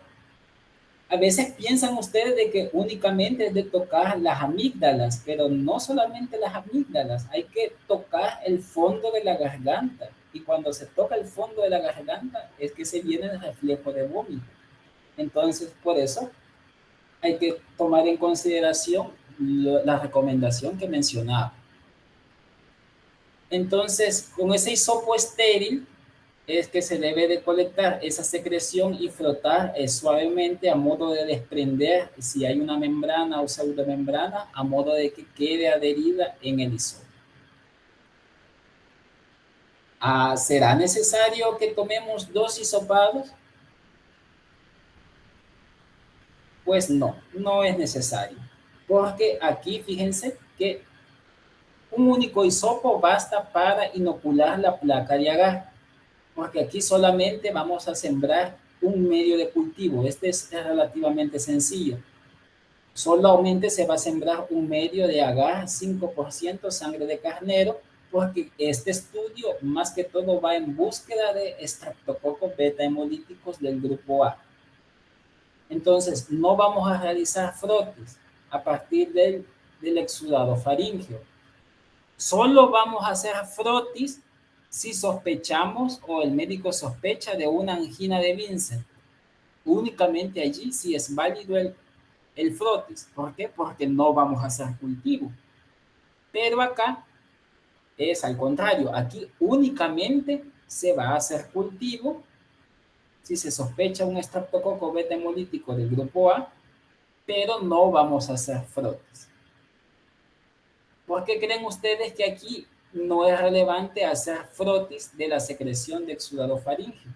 Speaker 2: A veces piensan ustedes de que únicamente es de tocar las amígdalas, pero no solamente las amígdalas, hay que tocar el fondo de la garganta. Y cuando se toca el fondo de la garganta es que se viene el reflejo de vómito. Entonces, por eso hay que tomar en consideración la recomendación que mencionaba. Entonces, con ese hisopo estéril, es que se debe de colectar esa secreción y frotar suavemente a modo de desprender si hay una membrana o pseudomembrana, a modo de que quede adherida en el hisopo. ¿Será necesario que tomemos 2 hisopados? Pues no, no es necesario, porque aquí fíjense que un único hisopo basta para inocular la placa de agar, porque aquí solamente vamos a sembrar un medio de cultivo. Este es relativamente sencillo. Solamente se va a sembrar un medio de agar 5% sangre de carnero, porque este estudio más que todo va en búsqueda de estreptococos beta hemolíticos del grupo A. Entonces, no vamos a realizar frotes a partir del exudado faríngeo. Solo vamos a hacer frotis si sospechamos o el médico sospecha de una angina de Vincent. Únicamente allí sí es válido el frotis. ¿Por qué? Porque no vamos a hacer cultivo. Pero acá es al contrario. Aquí únicamente se va a hacer cultivo si se sospecha un estreptococo beta hemolítico del grupo A, pero no vamos a hacer frotes. ¿Por qué creen ustedes que aquí no es relevante hacer frotis de la secreción de exudado faríngeo?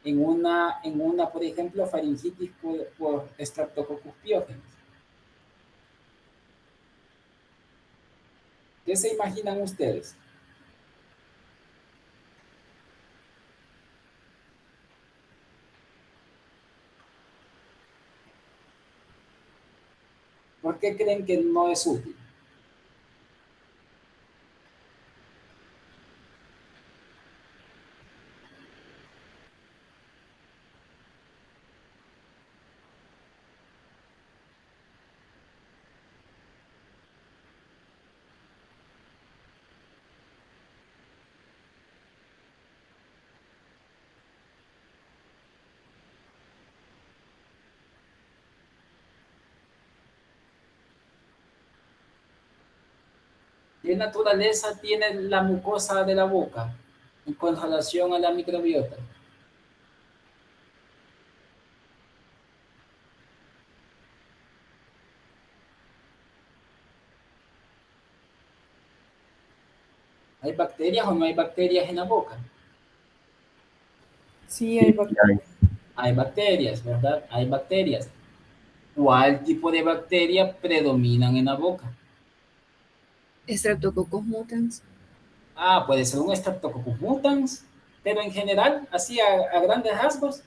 Speaker 2: En una, por ejemplo, faringitis por Streptococcus pyogenes. ¿Qué se imaginan ustedes? ¿Por qué creen que no es útil? ¿Qué naturaleza tiene la mucosa de la boca con relación a la microbiota? ¿Hay bacterias o no hay bacterias en la boca?
Speaker 4: Sí, hay bacterias.
Speaker 2: Hay bacterias, ¿verdad? Hay bacterias. ¿Cuál tipo de bacteria predominan en la boca?
Speaker 3: Streptococcus mutans.
Speaker 2: Puede ser un Streptococcus mutans, pero en general, así a grandes rasgos,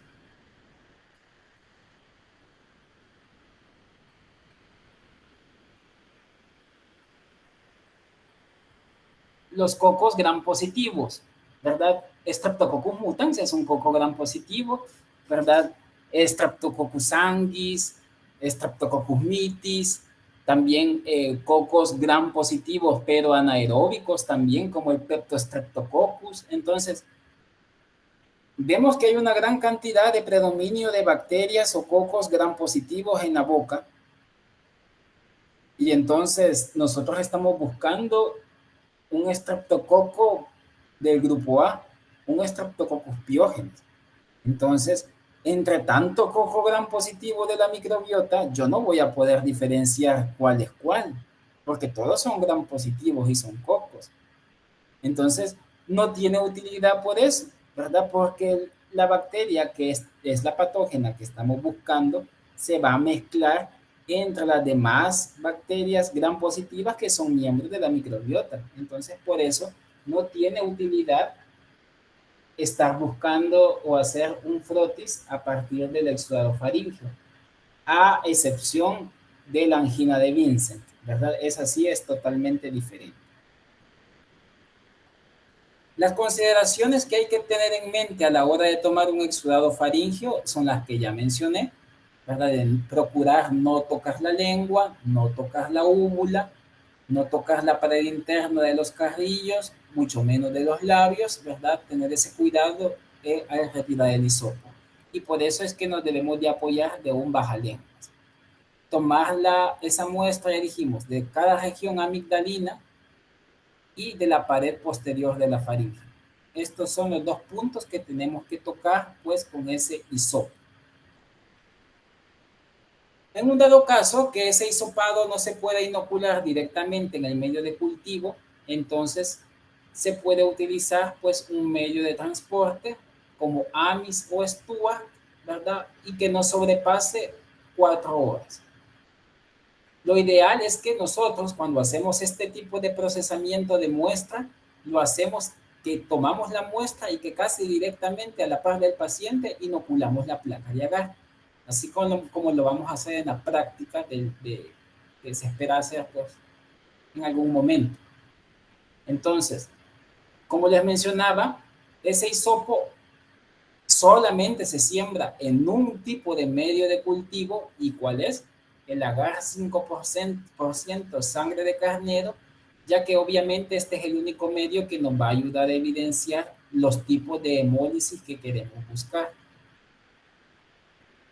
Speaker 2: los cocos gram positivos, ¿verdad? Streptococcus mutans es un coco gram positivo, ¿verdad? Streptococcus sanguis, Streptococcus mitis, también cocos gram positivos, pero anaeróbicos también, como el Peptostreptococcus. Entonces, vemos que hay una gran cantidad de predominio de bacterias o cocos gram positivos en la boca. Y entonces nosotros estamos buscando un estreptococo del grupo A, un Streptococcus pyogenes. Entonces, entre tanto coco gram positivo de la microbiota, yo no voy a poder diferenciar cuál es cuál, porque todos son gram positivos y son cocos. Entonces, no tiene utilidad por eso, ¿verdad? Porque la bacteria que es la patógena que estamos buscando se va a mezclar entre las demás bacterias gram positivas que son miembros de la microbiota. Entonces, por eso no tiene utilidad estar buscando o hacer un frotis a partir del exudado faríngeo, a excepción de la angina de Vincent, ¿verdad? Esa sí es totalmente diferente. Las consideraciones que hay que tener en mente a la hora de tomar un exudado faríngeo son las que ya mencioné, ¿verdad? De procurar no tocar la lengua, no tocar la úvula, no tocar la pared interna de los carrillos, mucho menos de los labios, ¿verdad? Tener ese cuidado al retirar el hisopo. Y por eso es que nos debemos de apoyar de un bajalenguas. Tomar esa muestra, ya dijimos, de cada región amigdalina y de la pared posterior de la faringe. Estos son los dos puntos que tenemos que tocar, pues, con ese hisopo. En un dado caso que ese hisopado no se pueda inocular directamente en el medio de cultivo, entonces se puede utilizar, pues, un medio de transporte como Amis o Stuart, ¿verdad? Y que no sobrepase 4 horas. Lo ideal es que nosotros, cuando hacemos este tipo de procesamiento de muestra, lo hacemos que tomamos la muestra y que casi directamente a la par del paciente inoculamos la placa de agar, así como lo vamos a hacer en la práctica que se espera hacer, pues, en algún momento. Entonces, como les mencionaba, ese hisopo solamente se siembra en un tipo de medio de cultivo. ¿Y cuál es? El agar 5% sangre de carnero, ya que obviamente este es el único medio que nos va a ayudar a evidenciar los tipos de hemólisis que queremos buscar.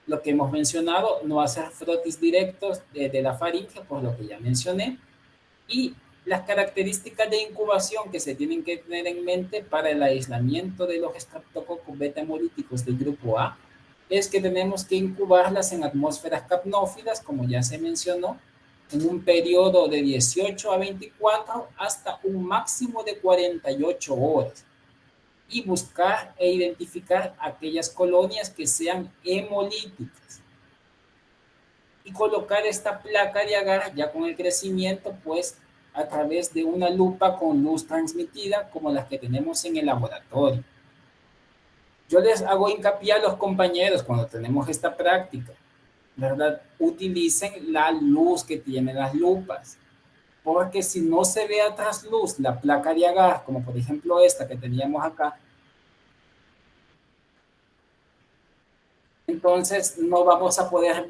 Speaker 2: Lo que hemos mencionado, no hacer frotis directos de la faringe, por lo que ya mencioné, y las características de incubación que se tienen que tener en mente para el aislamiento de los estreptococos beta hemolíticos del grupo A es que tenemos que incubarlas en atmósferas capnófilas, como ya se mencionó, en un periodo de 18 a 24 hasta un máximo de 48 horas. Y buscar e identificar aquellas colonias que sean hemolíticas. Y colocar esta placa de agar ya con el crecimiento, pues, a través de una lupa con luz transmitida, como las que tenemos en el laboratorio. Yo les hago hincapié a los compañeros cuando tenemos esta práctica, ¿verdad? Utilicen la luz que tienen las lupas, porque si no se ve a trasluz la placa de agar, como por ejemplo esta que teníamos acá, entonces no vamos a poder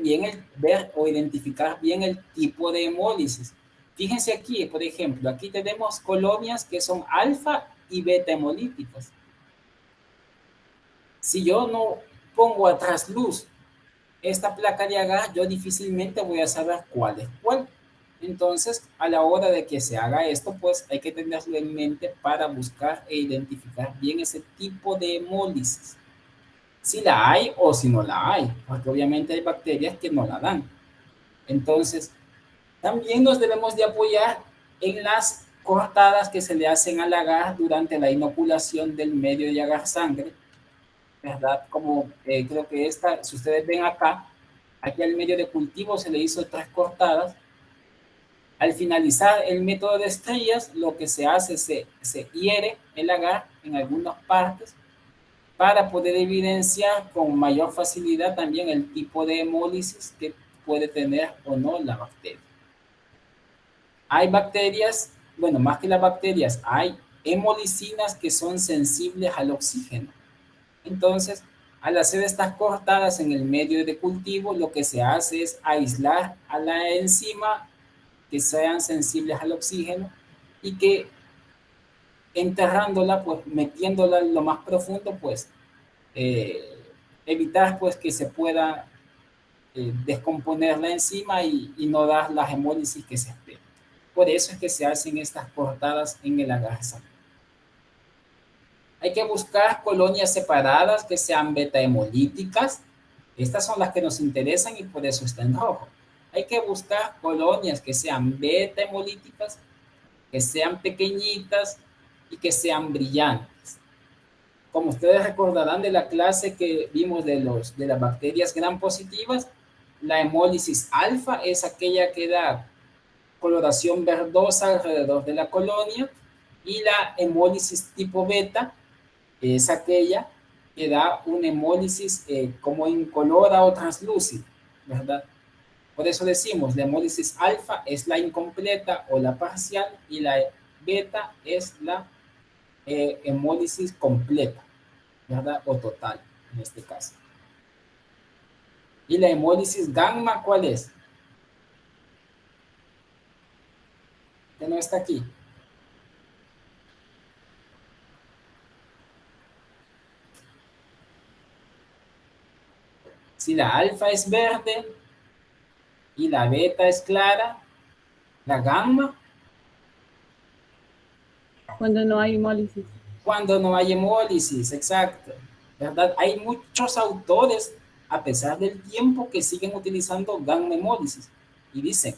Speaker 2: ver o identificar bien el tipo de hemólisis. Fíjense aquí, por ejemplo, aquí tenemos colonias que son alfa y beta hemolíticas. Si yo no pongo a trasluz esta placa de agar, yo difícilmente voy a saber cuál es cuál. Entonces, a la hora de que se haga esto, pues hay que tenerlo en mente para buscar e identificar bien ese tipo de hemólisis. Si la hay o si no la hay, porque obviamente hay bacterias que no la dan. Entonces, también nos debemos de apoyar en las cortadas que se le hacen al agar durante la inoculación del medio de agar sangre, ¿verdad? Como creo que esta, si ustedes ven acá, aquí al medio de cultivo se le hizo 3 cortadas. Al finalizar el método de estrellas, lo que se hace, se hiere el agar en algunas partes para poder evidenciar con mayor facilidad también el tipo de hemólisis que puede tener o no la bacteria. Hay bacterias, bueno, más que las bacterias, hay hemolicinas que son sensibles al oxígeno. Entonces, al hacer estas cortadas en el medio de cultivo, lo que se hace es aislar a la enzima que sean sensibles al oxígeno y que enterrándola, pues metiéndola lo más profundo, pues evitar pues que se pueda descomponer la enzima y no dar las hemólisis que se esperan. Por eso es que se hacen estas cortadas en el agar sangre. Hay que buscar colonias separadas que sean beta hemolíticas. Estas son las que nos interesan y por eso está en rojo. Hay que buscar colonias que sean beta hemolíticas, que sean pequeñitas y que sean brillantes. Como ustedes recordarán de la clase que vimos de las bacterias gram positivas, La hemólisis alfa es aquella que da coloración verdosa alrededor de la colonia, y la hemólisis tipo beta es aquella que da una hemólisis como incolora o translúcida, ¿verdad? Por eso decimos, la hemólisis alfa es la incompleta o la parcial, y la beta es la hemólisis completa, ¿verdad? O total, en este caso. ¿Y la hemólisis gamma cuál es? Que no está aquí. Si la alfa es verde y la beta es clara, la gamma,
Speaker 6: Cuando no hay hemólisis.
Speaker 2: cuando no hay hemólisis, exacto, ¿verdad? Hay muchos autores, a pesar del tiempo, que siguen utilizando gamma hemólisis y dicen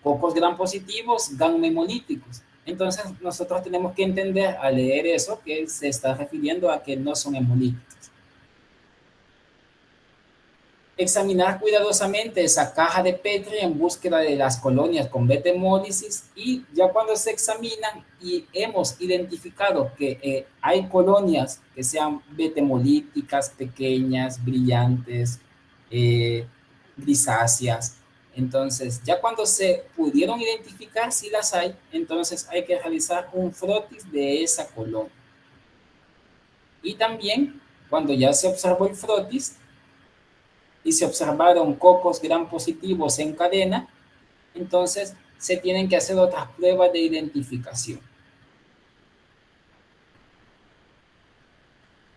Speaker 2: cocos gram positivos, gamma hemolíticos. Entonces nosotros tenemos que entender al leer eso que se está refiriendo a que no son hemolíticos. Examinar cuidadosamente esa caja de Petri en búsqueda de las colonias con beta hemólisis, y ya cuando se examinan y hemos identificado que hay colonias que sean beta hemolíticas, pequeñas, brillantes, grisáceas, entonces ya cuando se pudieron identificar si las hay, entonces hay que realizar un frotis de esa colonia. Y también cuando ya se observó el frotis y se observaron cocos gram positivos en cadena, entonces se tienen que hacer otras pruebas de identificación.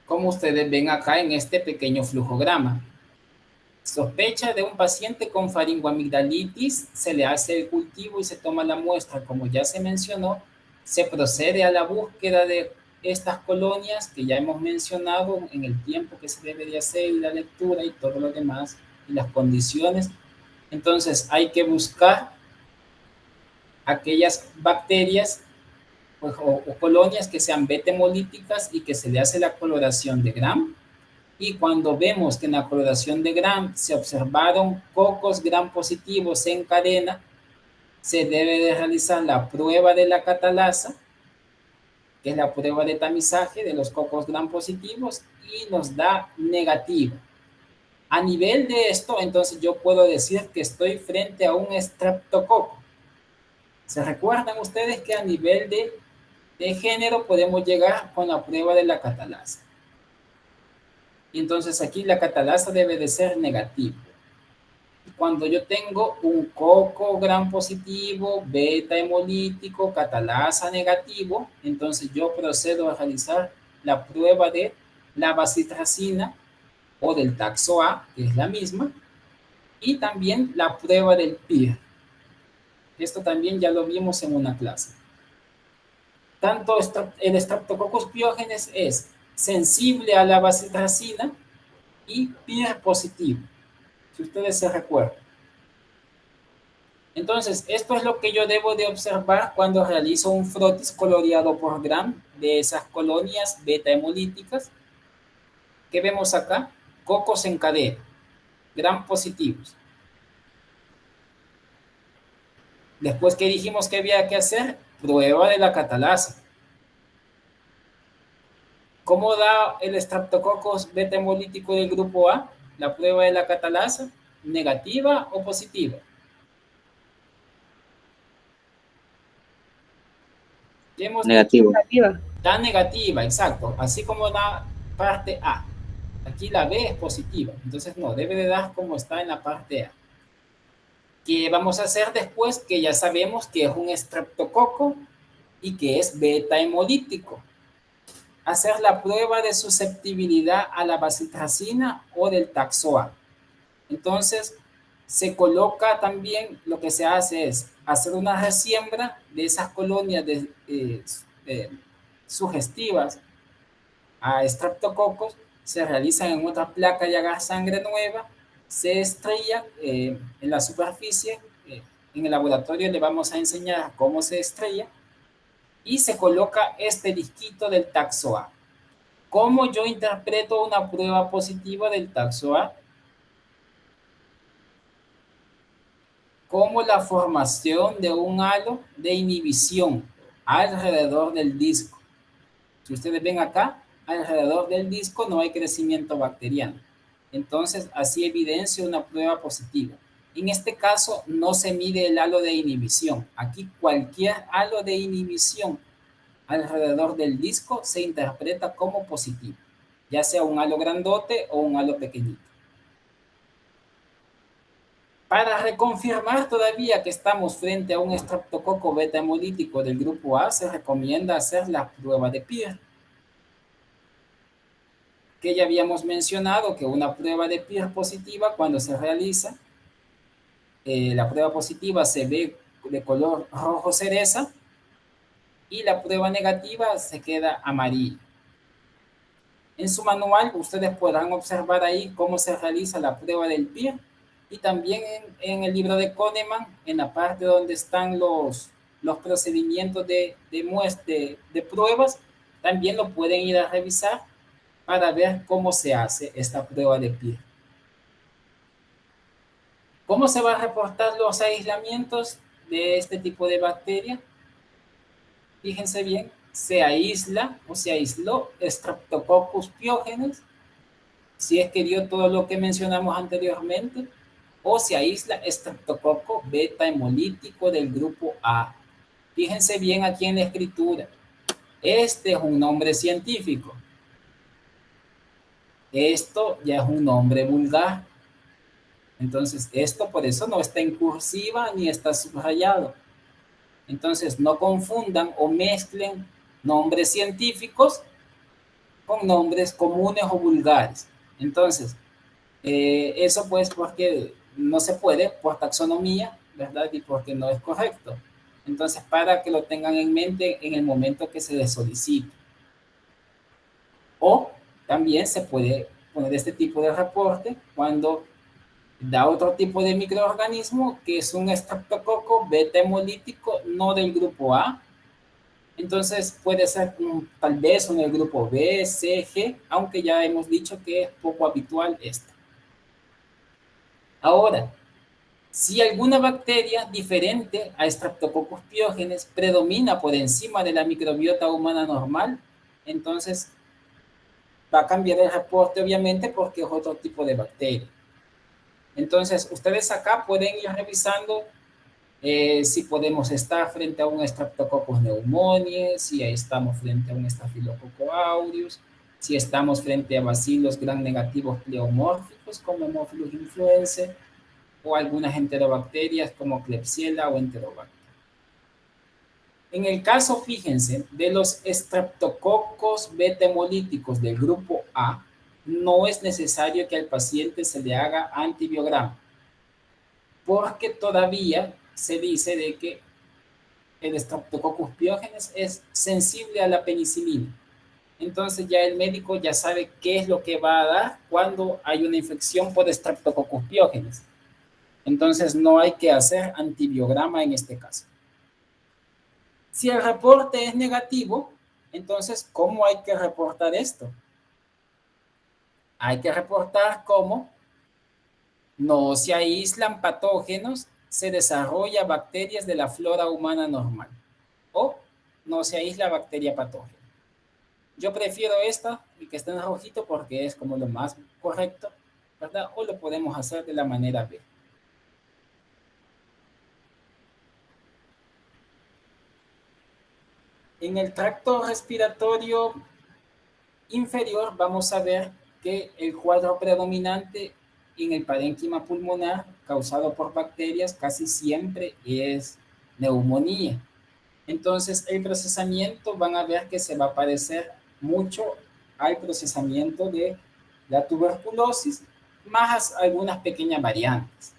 Speaker 2: Como ustedes ven acá en este pequeño flujograma. Sospecha de un paciente con faringoamigdalitis, se le hace el cultivo y se toma la muestra. Como ya se mencionó, se procede a la búsqueda de estas colonias que ya hemos mencionado en el tiempo que se debe de hacer y la lectura y todo lo demás y las condiciones. Entonces hay que buscar aquellas bacterias pues, o colonias que sean beta hemolíticas y que se le hace la coloración de Gram. Y cuando vemos que en la coloración de Gram se observaron cocos gram positivos en cadena, se debe de realizar la prueba de la catalasa, que es la prueba de tamizaje de los cocos gram positivos, y nos da negativo. A nivel de esto, entonces yo puedo decir que estoy frente a un estreptococo. ¿Se recuerdan ustedes que a nivel de género podemos llegar con la prueba de la catalasa? Y entonces aquí la catalasa debe de ser negativa. Cuando yo tengo un coco gram positivo, beta hemolítico, catalasa negativo, entonces yo procedo a realizar la prueba de la bacitracina o del taxo A, que es la misma, y también la prueba del PIR. Esto también ya lo vimos en una clase. Tanto el Streptococcus pyogenes es sensible a la bacitracina y PIR positivo, si ustedes se recuerdan. Entonces, esto es lo que yo debo de observar cuando realizo un frotis coloreado por Gram de esas colonias beta hemolíticas. ¿Qué vemos acá? Cocos en cadena, Gram positivos. Después, ¿qué dijimos que había que hacer? Prueba de la catalasa. ¿Cómo da el Streptococcus beta hemolítico del grupo A? La prueba de la catalasa, ¿negativa o positiva?
Speaker 1: Negativo.
Speaker 6: Negativa.
Speaker 2: Da negativa, exacto. Así como la parte A. Aquí la B es positiva. Entonces no, debe de dar como está en la parte A. ¿Qué vamos a hacer después? Que ya sabemos que es un estreptococo y que es beta hemolítico. Hacer la prueba de susceptibilidad a la bacitracina o del taxo A. Entonces, se coloca también, lo que se hace es hacer una resiembra de esas colonias sugestivas a estreptococos, se realizan en otra placa de agar sangre nueva, se estrella en la superficie, en el laboratorio le vamos a enseñar cómo se estrella, y se coloca este disquito del taxo A. ¿Cómo yo interpreto una prueba positiva del taxo A? como la formación de un halo de inhibición alrededor del disco. Si ustedes ven acá, alrededor del disco no hay crecimiento bacteriano. Entonces, así evidencia una prueba positiva. En este caso, no se mide el halo de inhibición. Aquí cualquier halo de inhibición alrededor del disco se interpreta como positivo, ya sea un halo grandote o un halo pequeñito. Para reconfirmar todavía que estamos frente a un estreptococo beta hemolítico del grupo A, se recomienda hacer la prueba de Peer, que ya habíamos mencionado que una prueba de Peer positiva, cuando se realiza, la prueba positiva se ve de color rojo cereza y la prueba negativa se queda amarilla. En su manual ustedes podrán observar ahí cómo se realiza la prueba del Peer, y también en el libro de Kahneman, en la parte donde están los procedimientos de pruebas, también lo pueden ir a revisar para ver cómo se hace esta prueba de Peer. ¿Cómo se van a reportar los aislamientos de este tipo de bacteria? Fíjense bien, se aísla o se aisló Streptococcus pyogenes, si es que dio todo lo que mencionamos anteriormente, o se aísla Streptococcus beta hemolítico del grupo A. Fíjense bien aquí en la escritura. Este es un nombre científico. Esto ya es un nombre vulgar. Entonces, esto por eso no está en cursiva ni está subrayado. Entonces, no confundan o mezclen nombres científicos con nombres comunes o vulgares. Entonces, eso pues porque no se puede por taxonomía, ¿verdad? Y porque no es correcto. Entonces, para que lo tengan en mente en el momento que se les solicite. O también se puede poner este tipo de reporte cuando da otro tipo de microorganismo que es un estreptococo beta hemolítico no del grupo A. Entonces puede ser tal vez en el grupo B, C, G, aunque ya hemos dicho que es poco habitual esto. Ahora, si alguna bacteria diferente a Streptococcus pyogenes predomina por encima de la microbiota humana normal, entonces va a cambiar el reporte obviamente porque es otro tipo de bacteria. Entonces, ustedes acá pueden ir revisando si podemos estar frente a un Streptococcus pneumoniae, si estamos frente a un Staphylococcus aureus, si estamos frente a bacilos gram negativos pleomórficos como Haemophilus influenzae, o algunas enterobacterias como Klebsiella o Enterobacter. En el caso, fíjense, de los estreptococos beta hemolíticos del grupo A, no es necesario que al paciente se le haga antibiograma, porque todavía se dice de que el Streptococcus pyogenes es sensible a la penicilina. Entonces ya el médico ya sabe qué es lo que va a dar cuando hay una infección por Streptococcus pyogenes. Entonces no hay que hacer antibiograma en este caso. Si el reporte es negativo, entonces ¿cómo hay que reportar esto? Hay que reportar cómo no se aíslan patógenos, se desarrolla bacterias de la flora humana normal o no se aísla bacteria patógena. Yo prefiero esta, y que está en rojito, porque es como lo más correcto, ¿verdad? O lo podemos hacer de la manera B. En el tracto respiratorio inferior vamos a ver que el cuadro predominante en el parénquima pulmonar causado por bacterias casi siempre es neumonía. Entonces el procesamiento van a ver que se va a parecer mucho al procesamiento de la tuberculosis, más algunas pequeñas variantes.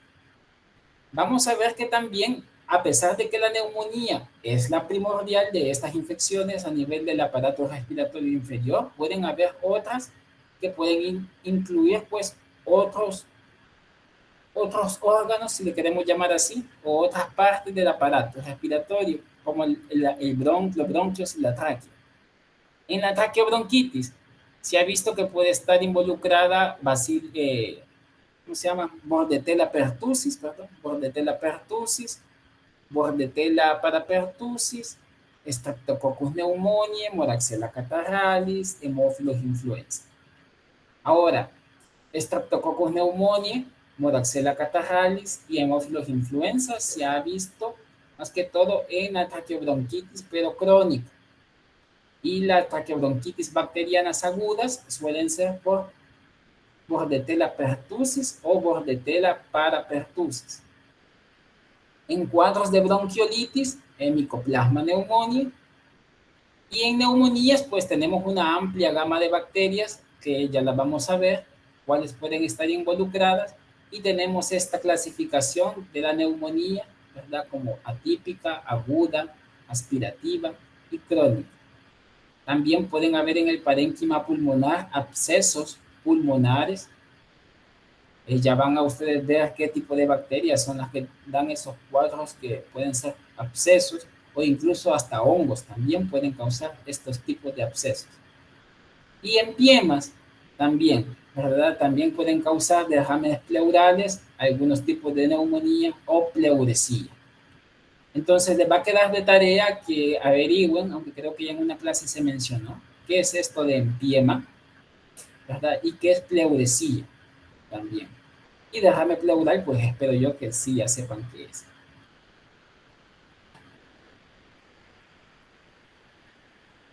Speaker 2: Vamos a ver que también, a pesar de que la neumonía es la primordial de estas infecciones a nivel del aparato respiratorio inferior, pueden haber otras que pueden incluir pues otros órganos, si le queremos llamar así, o otras partes del aparato respiratorio, como los bronquios y la tráquea. En la traqueobronquitis se ha visto que puede estar involucrada ¿cómo se llama? Bordetella pertussis, perdón, Bordetella pertussis, Bordetella parapertussis, Streptococcus pneumoniae, Moraxella catarrhalis, Haemophilus influenza. Ahora, Streptococcus pneumoniae, Moraxella catarrhalis y Haemophilus influenza se ha visto más que todo en la traqueobronquitis, pero crónica. Y las traqueobronquitis bacterianas agudas suelen ser por Bordetella pertussis o Bordetella parapertussis. En cuadros de bronquiolitis, Mycoplasma pneumoniae. Y en neumonías, pues tenemos una amplia gama de bacterias que ya las vamos a ver, cuáles pueden estar involucradas. Y tenemos esta clasificación de la neumonía, ¿verdad? Como atípica, aguda, aspirativa y crónica. También pueden haber en el parénquima pulmonar abscesos pulmonares. Ya van a ustedes ver qué tipo de bacterias son las que dan esos cuadros que pueden ser abscesos o incluso hasta hongos también pueden causar estos tipos de abscesos. Y empiemas también, ¿verdad? También pueden causar derrames pleurales, algunos tipos de neumonía o pleuresía. Entonces les va a quedar de tarea que averigüen, aunque creo que ya en una clase se mencionó, qué es esto de empiema, ¿verdad? Y qué es pleuresía también. Y derrame pleural, pues espero yo que sí ya sepan qué es.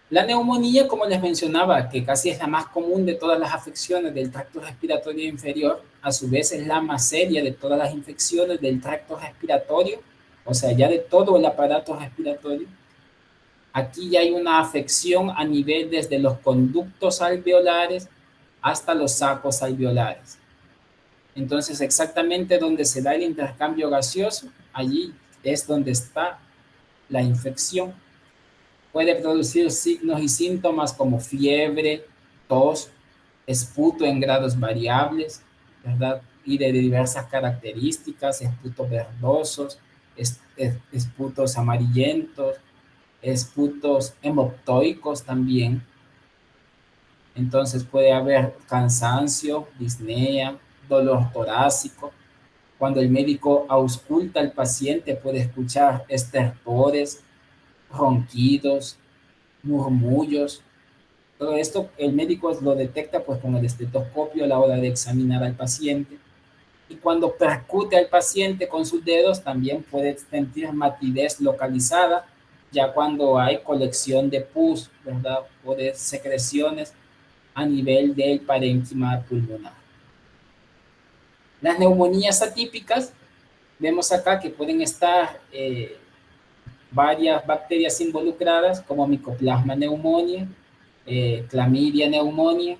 Speaker 2: La neumonía, como les mencionaba, que casi es la más común de todas las afecciones del tracto respiratorio inferior, a su vez es la más seria de todas las infecciones del tracto respiratorio, o sea, ya de todo el aparato respiratorio. Aquí ya hay una afección a nivel desde los conductos alveolares hasta los sacos alveolares. Entonces, exactamente donde se da el intercambio gaseoso, allí es donde está la infección. Puede producir signos y síntomas como fiebre, tos, esputo en grados variables, ¿verdad? Y de diversas características, esputos verdosos, esputos amarillentos, esputos hemoptoicos también. Entonces puede haber cansancio, disnea, dolor torácico. Cuando el médico ausculta al paciente puede escuchar estertores, ronquidos, murmullos. Todo esto el médico lo detecta pues con el estetoscopio a la hora de examinar al paciente. Y cuando percute al paciente con sus dedos también puede sentir matidez localizada, ya cuando hay colección de pus, ¿verdad? O de secreciones a nivel del parénquima pulmonar. Las neumonías atípicas, vemos acá que pueden estar varias bacterias involucradas como Mycoplasma pneumoniae, Chlamydia pneumoniae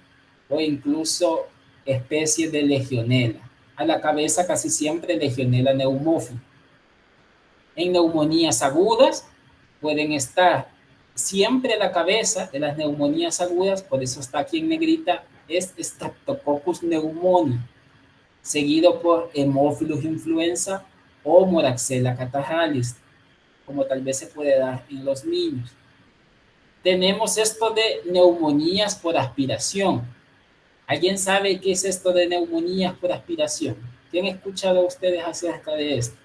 Speaker 2: o incluso especies de Legionella. A la cabeza casi siempre Legionella pneumophila. En neumonías agudas pueden estar siempre a la cabeza de las neumonías agudas, por eso está aquí en negrita, es Streptococcus pneumoniae, seguido por Haemophilus influenza o Moraxella catarrhalis, como tal vez se puede dar en los niños. Tenemos esto de neumonías por aspiración. ¿Alguien sabe qué es esto de neumonías por aspiración? ¿Qué han escuchado ustedes acerca de esto?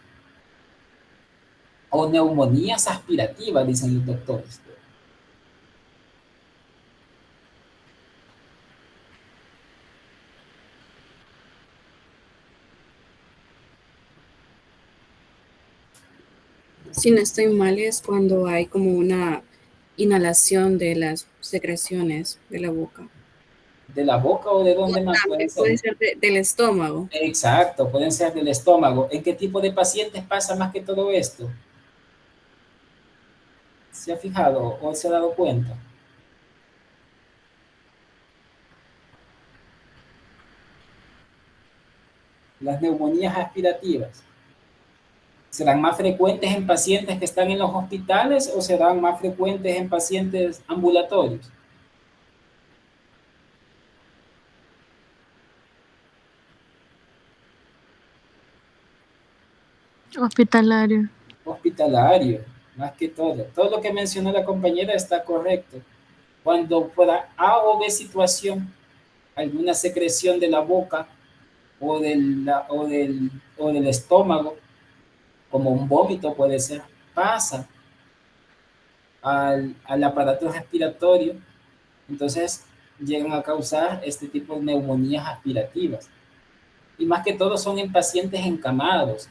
Speaker 2: O neumonías aspirativas, dicen los doctores.
Speaker 3: Si no estoy mal, es cuando hay como una inhalación de las secreciones de la boca.
Speaker 2: ¿De la boca o de dónde más pueden ser?
Speaker 3: Puede ser del estómago.
Speaker 2: Exacto, pueden ser del estómago. ¿En qué tipo de pacientes pasa más que todo esto? ¿Se ha fijado o se ha dado cuenta? Las neumonías aspirativas. ¿Serán más frecuentes en pacientes que están en los hospitales o serán más frecuentes en pacientes ambulatorios?
Speaker 6: Hospitalario.
Speaker 2: Hospitalario, más que todo. Todo lo que mencionó la compañera está correcto. Cuando por A o B situación, alguna secreción de la boca o del estómago, como un vómito puede ser, pasa al aparato respiratorio, entonces llegan a causar este tipo de neumonías aspirativas. Y más que todo son en pacientes encamados,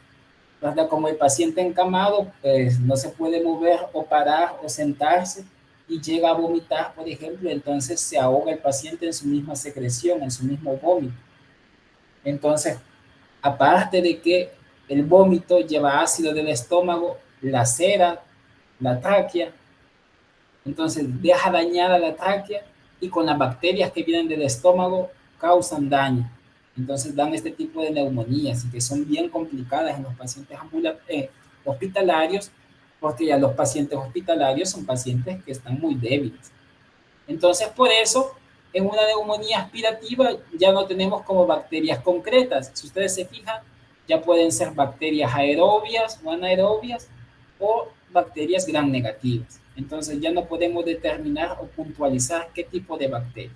Speaker 2: ¿verdad? Como el paciente encamado, pues no se puede mover o parar o sentarse y llega a vomitar, por ejemplo, entonces se ahoga el paciente en su misma secreción, en su mismo vómito. Entonces, aparte de que el vómito lleva ácido del estómago, lacera la tráquea, entonces deja dañada la tráquea y con las bacterias que vienen del estómago causan daño. Entonces dan este tipo de neumonías y que son bien complicadas en los pacientes hospitalarios, porque ya los pacientes hospitalarios son pacientes que están muy débiles. Entonces, por eso, en una neumonía aspirativa ya no tenemos como bacterias concretas. Si ustedes se fijan, ya pueden ser bacterias aerobias o anaerobias o bacterias gram negativas. Entonces ya no podemos determinar o puntualizar qué tipo de bacteria.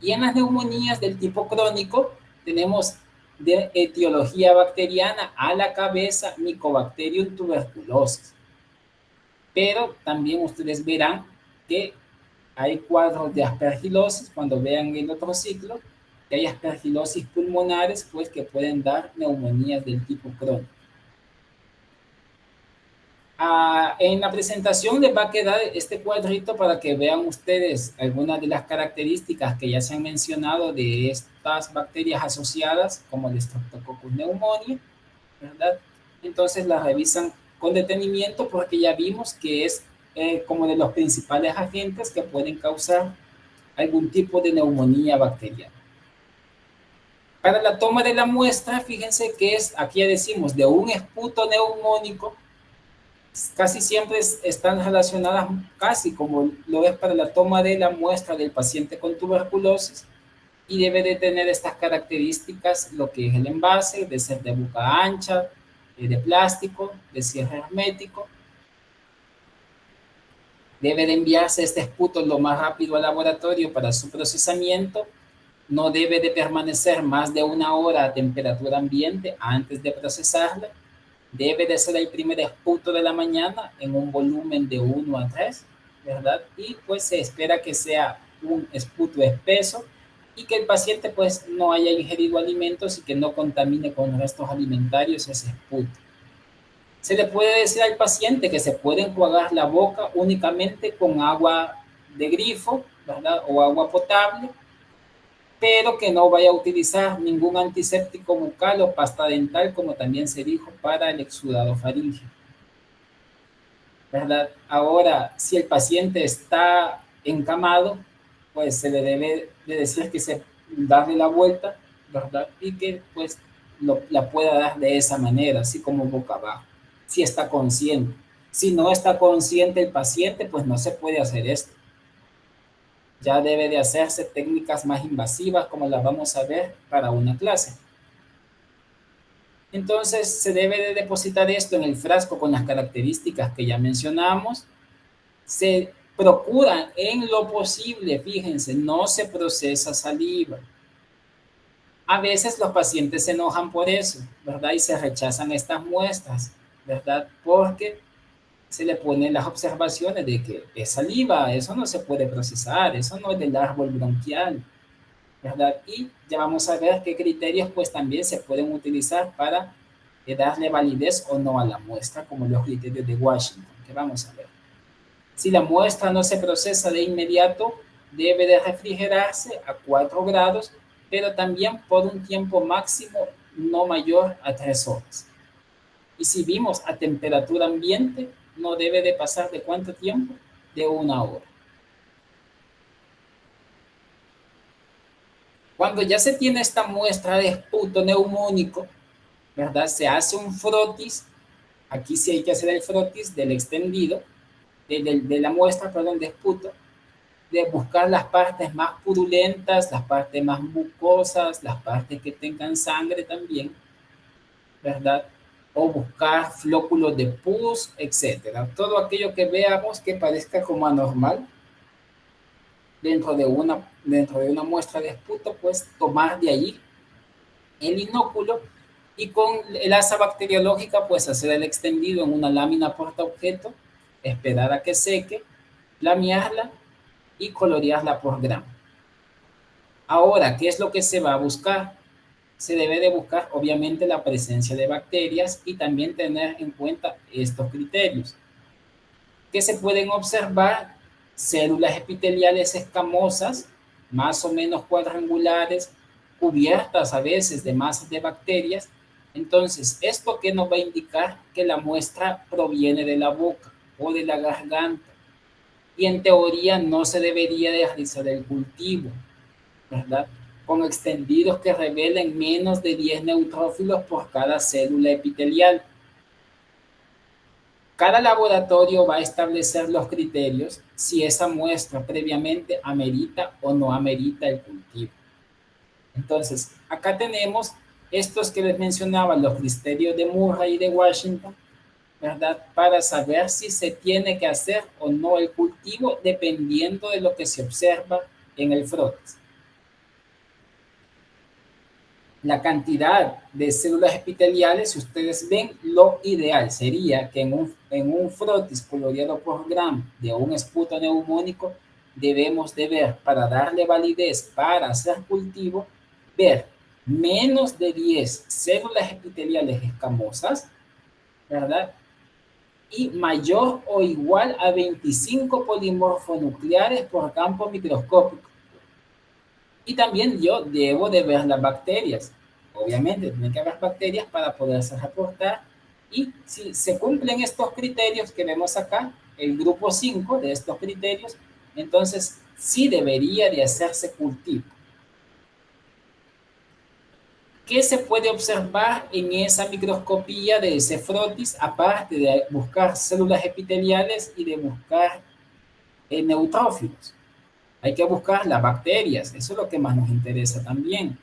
Speaker 2: Y en las neumonías del tipo crónico tenemos de etiología bacteriana a la cabeza Mycobacterium tuberculosis. Pero también ustedes verán que hay cuadros de aspergilosis cuando vean el otro ciclo, que hay aspergilosis pulmonares, pues que pueden dar neumonías del tipo crónico. En la presentación les va a quedar este cuadrito para que vean ustedes algunas de las características que ya se han mencionado de estas bacterias asociadas, como el Streptococcus pneumoniae, ¿verdad? Entonces las revisan con detenimiento porque ya vimos que es como de los principales agentes que pueden causar algún tipo de neumonía bacteriana. Para la toma de la muestra, fíjense que aquí ya decimos, de un esputo neumónico, casi siempre están relacionadas, casi como lo es para la toma de la muestra del paciente con tuberculosis, y debe de tener estas características, lo que es el envase, de ser de boca ancha, de plástico, de cierre hermético. Debe de enviarse este esputo lo más rápido al laboratorio para su procesamiento. No debe de permanecer más de 1 hora a temperatura ambiente antes de procesarla. Debe de ser el primer esputo de la mañana en un volumen de 1 a 3, ¿verdad? Y pues se espera que sea un esputo espeso y que el paciente pues no haya ingerido alimentos y que no contamine con restos alimentarios ese esputo. Se le puede decir al paciente que se puede enjuagar la boca únicamente con agua de grifo, ¿verdad? O agua potable, pero que no vaya a utilizar ningún antiséptico bucal o pasta dental, como también se dijo para el exudado faríngeo, ¿verdad? Ahora, si el paciente está encamado, pues se le debe de decir que se darle la vuelta, ¿verdad? Y que pues la pueda dar de esa manera, así como boca abajo, si está consciente. Si no está consciente el paciente, pues no se puede hacer esto. Ya debe de hacerse técnicas más invasivas, como las vamos a ver para una clase. Entonces, se debe de depositar esto en el frasco con las características que ya mencionamos. Se procura en lo posible, fíjense, no se procesa saliva. A veces los pacientes se enojan por eso, ¿verdad? Y se rechazan estas muestras, ¿verdad? Porque se le ponen las observaciones de que es saliva, eso no se puede procesar, eso no es del árbol bronquial, ¿verdad? Y ya vamos a ver qué criterios pues también se pueden utilizar para darle validez o no a la muestra, como los criterios de Washington, que vamos a ver. Si la muestra no se procesa de inmediato, debe de refrigerarse a 4 grados, pero también por un tiempo máximo no mayor a 3 horas. Y si vimos a temperatura ambiente, no debe de pasar de ¿cuánto tiempo? De 1 hora. Cuando ya se tiene esta muestra de esputo neumónico, ¿verdad? Se hace un frotis. Aquí sí hay que hacer el frotis del extendido, de la muestra, perdón, de esputo, de buscar las partes más purulentas, las partes más mucosas, las partes que tengan sangre también, ¿verdad? O buscar flóculos de pus, etcétera. Todo aquello que veamos que parezca como anormal dentro de una muestra de esputo, pues tomar de ahí el inóculo y con el asa bacteriológica pues hacer el extendido en una lámina portaobjeto, esperar a que seque, lamearla y colorearla por gramo. Ahora, ¿qué es lo que se va a buscar? Se debe de buscar obviamente la presencia de bacterias y también tener en cuenta estos criterios. Que se pueden observar células epiteliales escamosas, más o menos cuadrangulares, cubiertas a veces de masas de bacterias. Entonces, ¿esto qué nos va a indicar? Que la muestra proviene de la boca o de la garganta. Y en teoría no se debería de realizar el cultivo, ¿verdad? Con extendidos que revelen menos de 10 neutrófilos por cada célula epitelial. Cada laboratorio va a establecer los criterios si esa muestra previamente amerita o no amerita el cultivo. Entonces, acá tenemos estos que les mencionaba, los criterios de Murray y de Washington, ¿verdad? Para saber si se tiene que hacer o no el cultivo dependiendo de lo que se observa en el frotis. La cantidad de células epiteliales, si ustedes ven, lo ideal sería que en un frotis coloreado por gramo de un esputo neumónico debemos de ver, para darle validez para hacer cultivo, ver menos de 10 células epiteliales escamosas, ¿verdad? Y mayor o igual a 25 polimorfonucleares por campo microscópico. Y también yo debo de ver las bacterias. Obviamente, tiene que haber bacterias para poderse reportar. Y si se cumplen estos criterios que vemos acá, el grupo 5 de estos criterios, entonces sí debería de hacerse cultivo. ¿Qué se puede observar en esa microscopía de ese frotis, aparte de buscar células epiteliales y de buscar neutrófilos? Hay que buscar las bacterias, eso es lo que más nos interesa también.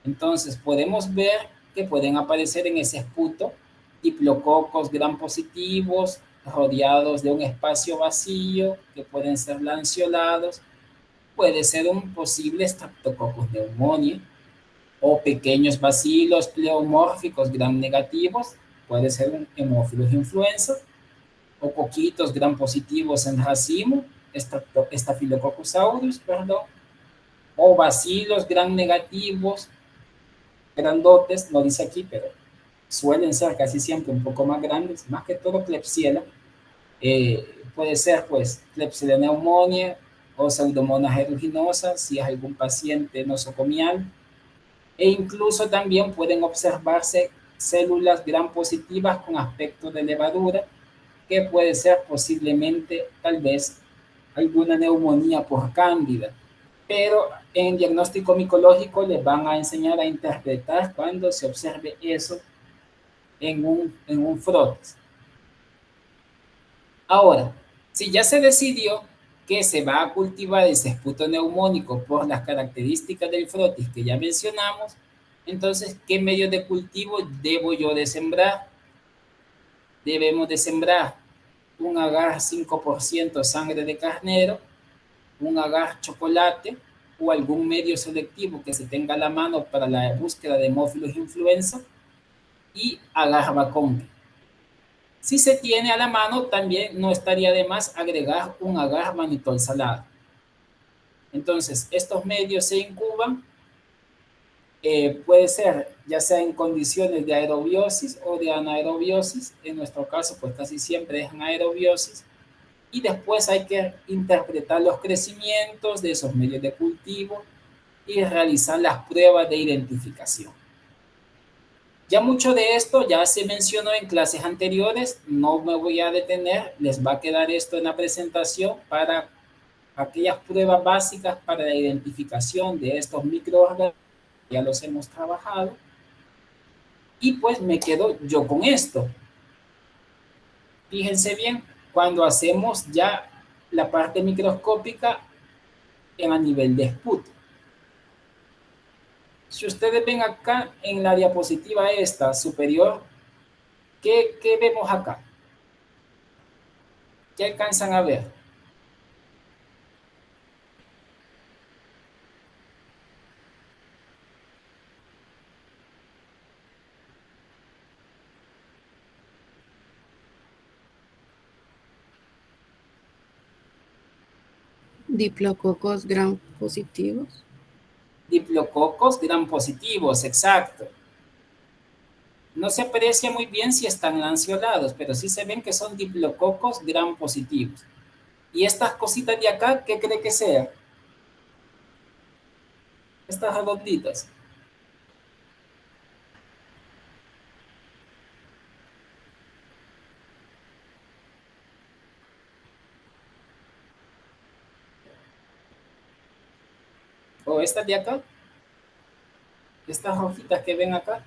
Speaker 2: Entonces, podemos ver que pueden aparecer en ese esputo diplococos gram positivos rodeados de un espacio vacío que pueden ser lanceolados. Puede ser un posible Streptococcus pneumoniae o pequeños bacilos pleomórficos gram negativos. Puede ser un Haemophilus influenza o coquitos gram positivos en racimo, Staphylococcus aureus, perdón, o bacilos gram negativos, grandotes, no dice aquí, pero suelen ser casi siempre un poco más grandes, más que todo Klebsiella. Puede ser, pues, Klebsiella pneumoniae o Pseudomonas aeruginosa, si es algún paciente nosocomial. E incluso también pueden observarse células gram positivas con aspecto de levadura, que puede ser posiblemente, tal vez, alguna neumonía por cándida. Pero en diagnóstico micológico les van a enseñar a interpretar cuando se observe eso en un frotis. Ahora, si ya se decidió que se va a cultivar ese esputo neumónico por las características del frotis que ya mencionamos, entonces, ¿qué medio de cultivo debo yo de sembrar? Debemos de sembrar un agar 5% sangre de carnero, un agar chocolate o algún medio selectivo que se tenga a la mano para la búsqueda de Haemophilus influenza y agar vacón. Si se tiene a la mano, también no estaría de más agregar un agar mannitol salado. Entonces, estos medios se incuban, puede ser ya sea en condiciones de aerobiosis o de anaerobiosis. En nuestro caso, pues casi siempre es anaerobiosis. Y después hay que interpretar los crecimientos de esos medios de cultivo y realizar las pruebas de identificación. Ya mucho de esto ya se mencionó en clases anteriores, no me voy a detener, les va a quedar esto en la presentación para aquellas pruebas básicas para la identificación de estos microorganismos, ya los hemos trabajado. Y pues me quedo yo con esto. Fíjense bien, cuando hacemos ya la parte microscópica a nivel de esputo. Si ustedes ven acá en la diapositiva esta superior, ¿qué vemos acá? ¿Qué alcanzan a ver?
Speaker 3: Diplococos gram positivos.
Speaker 2: Diplococos gram positivos, exacto. No se aprecia muy bien si están lanceolados, pero sí se ven que son diplococos gram positivos. Y estas cositas de acá, ¿qué cree que sea? Estas redonditas. O estas de acá. Estas hojitas que ven acá.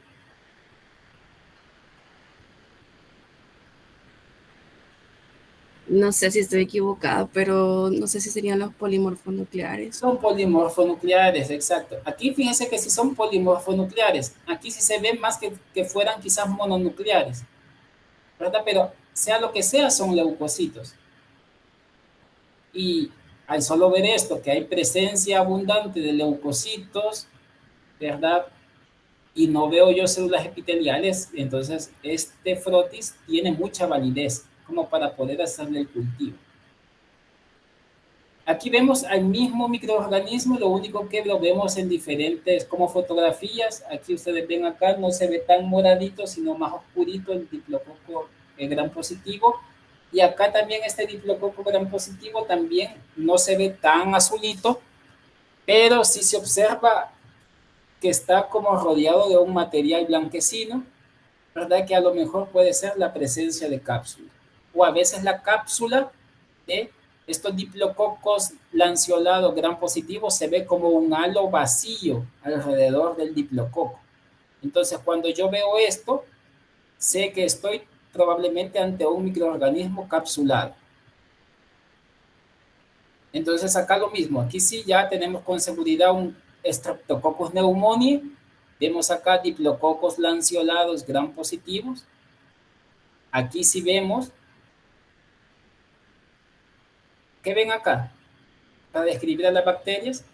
Speaker 3: No sé si estoy equivocada, pero no sé si serían los polimorfonucleares.
Speaker 2: Son polimorfonucleares, exacto. Aquí fíjense que si son polimorfonucleares, aquí sí se ven más que fueran quizás mononucleares, ¿verdad? Pero sea lo que sea, son leucocitos. Y al solo ver esto, que hay presencia abundante de leucocitos, ¿verdad? Y no veo yo células epiteliales, entonces este frotis tiene mucha validez como para poder hacerle el cultivo. Aquí vemos al mismo microorganismo, lo único que lo vemos en diferentes, como fotografías. Aquí ustedes ven acá, no se ve tan moradito, sino más oscurito el diplococo gram positivo. Y acá también este diplococo gram positivo también no se ve tan azulito, pero sí se observa que está como rodeado de un material blanquecino, ¿verdad? Que a lo mejor puede ser la presencia de cápsula. O a veces la cápsula de estos diplococos lanceolados gram positivos se ve como un halo vacío alrededor del diplococo. Entonces, cuando yo veo esto, sé que estoy probablemente ante un microorganismo capsulado. Entonces, acá lo mismo. Aquí sí ya tenemos con seguridad un Streptococcus pneumoniae. Vemos acá diplococos lanceolados gram positivos. Aquí sí vemos. ¿Qué ven acá? Para describir a las bacterias.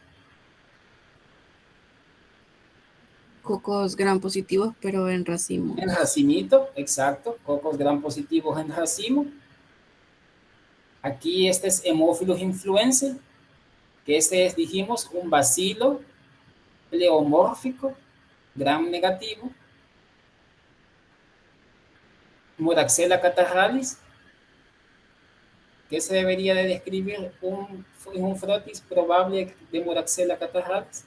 Speaker 3: Cocos gram positivos, pero en racimos.
Speaker 2: En racimito, exacto. Cocos gram positivos en racimo. Aquí este es Haemophilus influenzae, que este es, dijimos, un bacilo pleomórfico gram negativo. Moraxella catarrhalis, que se debería de describir un frotis probable de Moraxella catarrhalis.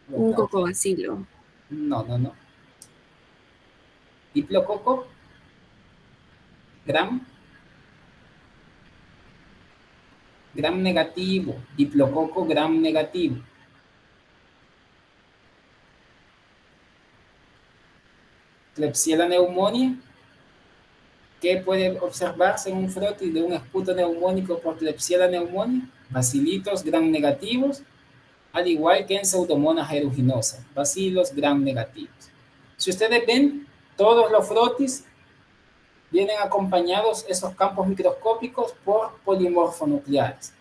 Speaker 3: Un cocobacilo.
Speaker 2: No. Diplococo gram negativo, diplococo gram negativo. Klebsiella pneumoniae, que puede observarse en un frotis de un esputo neumónico por Klebsiella pneumoniae, bacilitos gram negativos, al igual que en Pseudomonas aeruginosa, bacilos gram negativos. Si ustedes ven, todos los frotis vienen acompañados esos campos microscópicos por polimorfonucleares.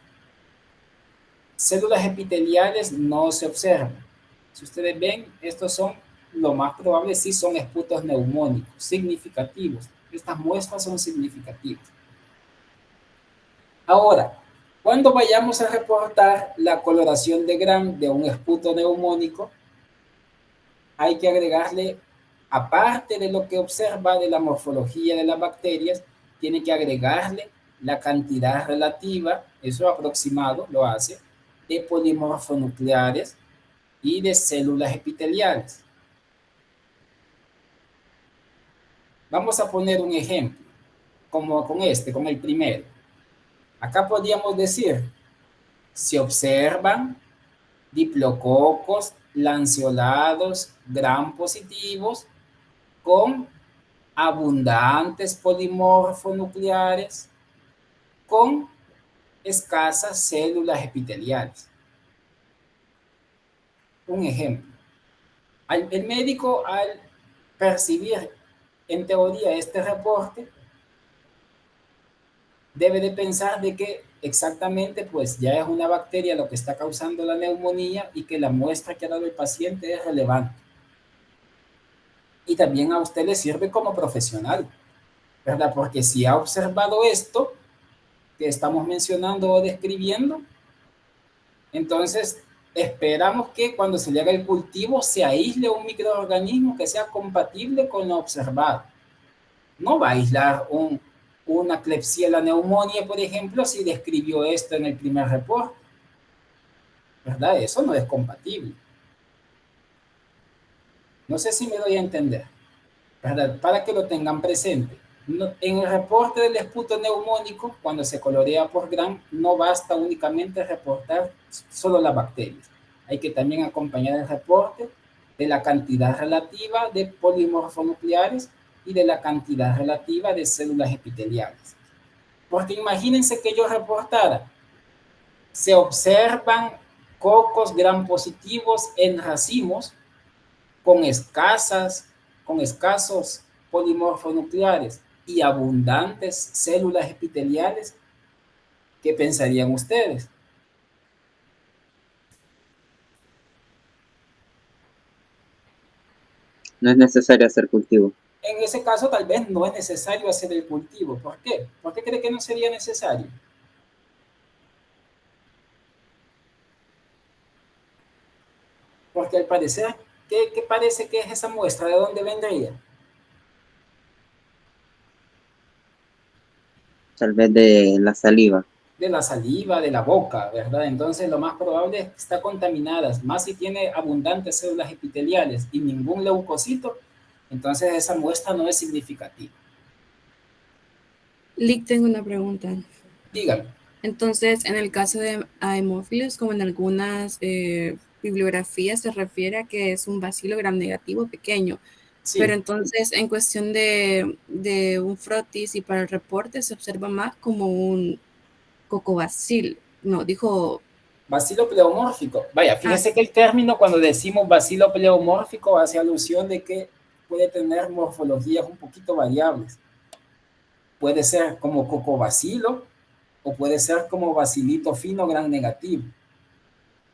Speaker 2: Células epiteliales no se observan. Si ustedes ven, estos son, lo más probable, sí son esputos neumónicos, significativos. Estas muestras son significativas. Ahora, cuando vayamos a reportar la coloración de Gram de un esputo neumónico, hay que agregarle, aparte de lo que observa de la morfología de las bacterias, tiene que agregarle la cantidad relativa, eso aproximado lo hace, de polimorfonucleares y de células epiteliales. Vamos a poner un ejemplo, como con con el primero. Acá podríamos decir, se observan diplococos lanceolados gram positivos con abundantes polimorfonucleares con escasas células epiteliales. Un ejemplo. El médico, al percibir en teoría este reporte, debe de pensar de que exactamente pues ya es una bacteria lo que está causando la neumonía y que la muestra que ha dado el paciente es relevante. y también a usted le sirve como profesional, ¿verdad? Porque si ha observado esto que estamos mencionando o describiendo, entonces esperamos que cuando se le haga el cultivo se aísle un microorganismo que sea compatible con lo observado. No va a aislar una Klebsiella pneumoniae, por ejemplo, si describió esto en el primer reporte, ¿verdad? Eso no es compatible. No sé si me doy a entender, ¿verdad? Para que lo tengan presente. No, en el reporte del esputo neumónico, cuando se colorea por gram, no basta únicamente reportar solo las bacterias. Hay que también acompañar el reporte de la cantidad relativa de polimorfonucleares y de la cantidad relativa de células epiteliales. Porque imagínense que yo reportara, se observan cocos gram positivos en racimos con escasos polimorfonucleares y abundantes células epiteliales. ¿Qué pensarían ustedes?
Speaker 1: No es necesario hacer cultivo.
Speaker 2: En ese caso, tal vez no es necesario hacer el cultivo. ¿Por qué? ¿Por qué cree que no sería necesario? Porque al parecer, ¿qué parece que es esa muestra? ¿De dónde vendría?
Speaker 1: Tal vez de la saliva.
Speaker 2: De la saliva, de la boca, ¿verdad? Entonces lo más probable es que está contaminada, más si tiene abundantes células epiteliales y ningún leucocito, entonces esa muestra no es significativa.
Speaker 3: Lick, tengo una pregunta.
Speaker 2: Dígame.
Speaker 3: Entonces, en el caso de Haemophilus, como en algunas bibliografías, se refiere a que es un bacilo gram negativo pequeño. Sí. Pero entonces, en cuestión de un frotis y para el reporte, se observa más como un cocobacil. No, dijo...
Speaker 2: Bacilo pleomórfico. Vaya, fíjese que el término, cuando decimos bacilo pleomórfico, hace alusión de que puede tener morfologías un poquito variables. Puede ser como cocobacilo o puede ser como bacilito fino gram negativo.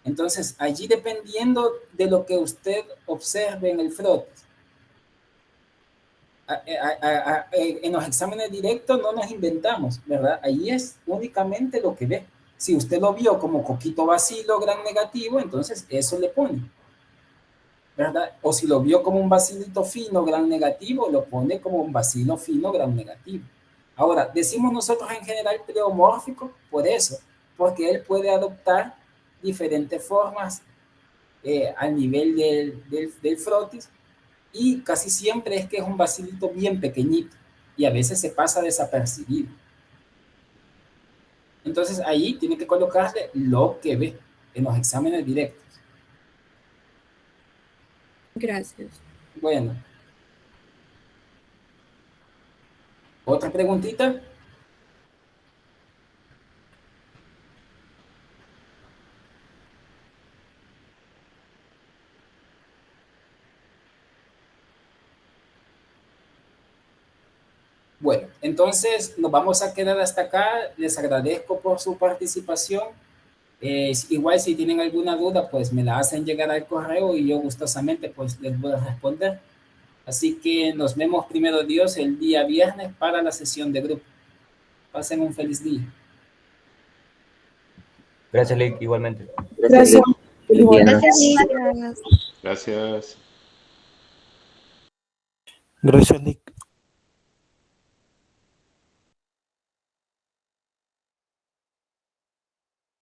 Speaker 2: Entonces, allí dependiendo de lo que usted observe en el frotis, en los exámenes directos no nos inventamos, ¿verdad? Ahí es únicamente lo que ve. Si usted lo vio como coquito bacilo gram negativo, entonces eso le pone, ¿verdad? O si lo vio como un bacilito fino gram negativo, lo pone como un bacilo fino gram negativo. Ahora, decimos nosotros en general pleomórfico por eso, porque él puede adoptar diferentes formas al nivel del frotis, y casi siempre es que es un bacilito bien pequeñito y a veces se pasa desapercibido. Entonces ahí tiene que colocarle lo que ve en los exámenes directos.
Speaker 3: Gracias.
Speaker 2: Bueno. ¿Otra preguntita? Bueno, entonces nos vamos a quedar hasta acá. Les agradezco por su participación. Igual si tienen alguna duda, pues me la hacen llegar al correo y yo gustosamente pues les voy a responder. Así que nos vemos primero Dios el día viernes para la sesión de grupo. Pasen un feliz día.
Speaker 7: Gracias, Lick, igualmente.
Speaker 4: Gracias.
Speaker 6: Gracias.
Speaker 8: Gracias.
Speaker 9: Gracias, Lick.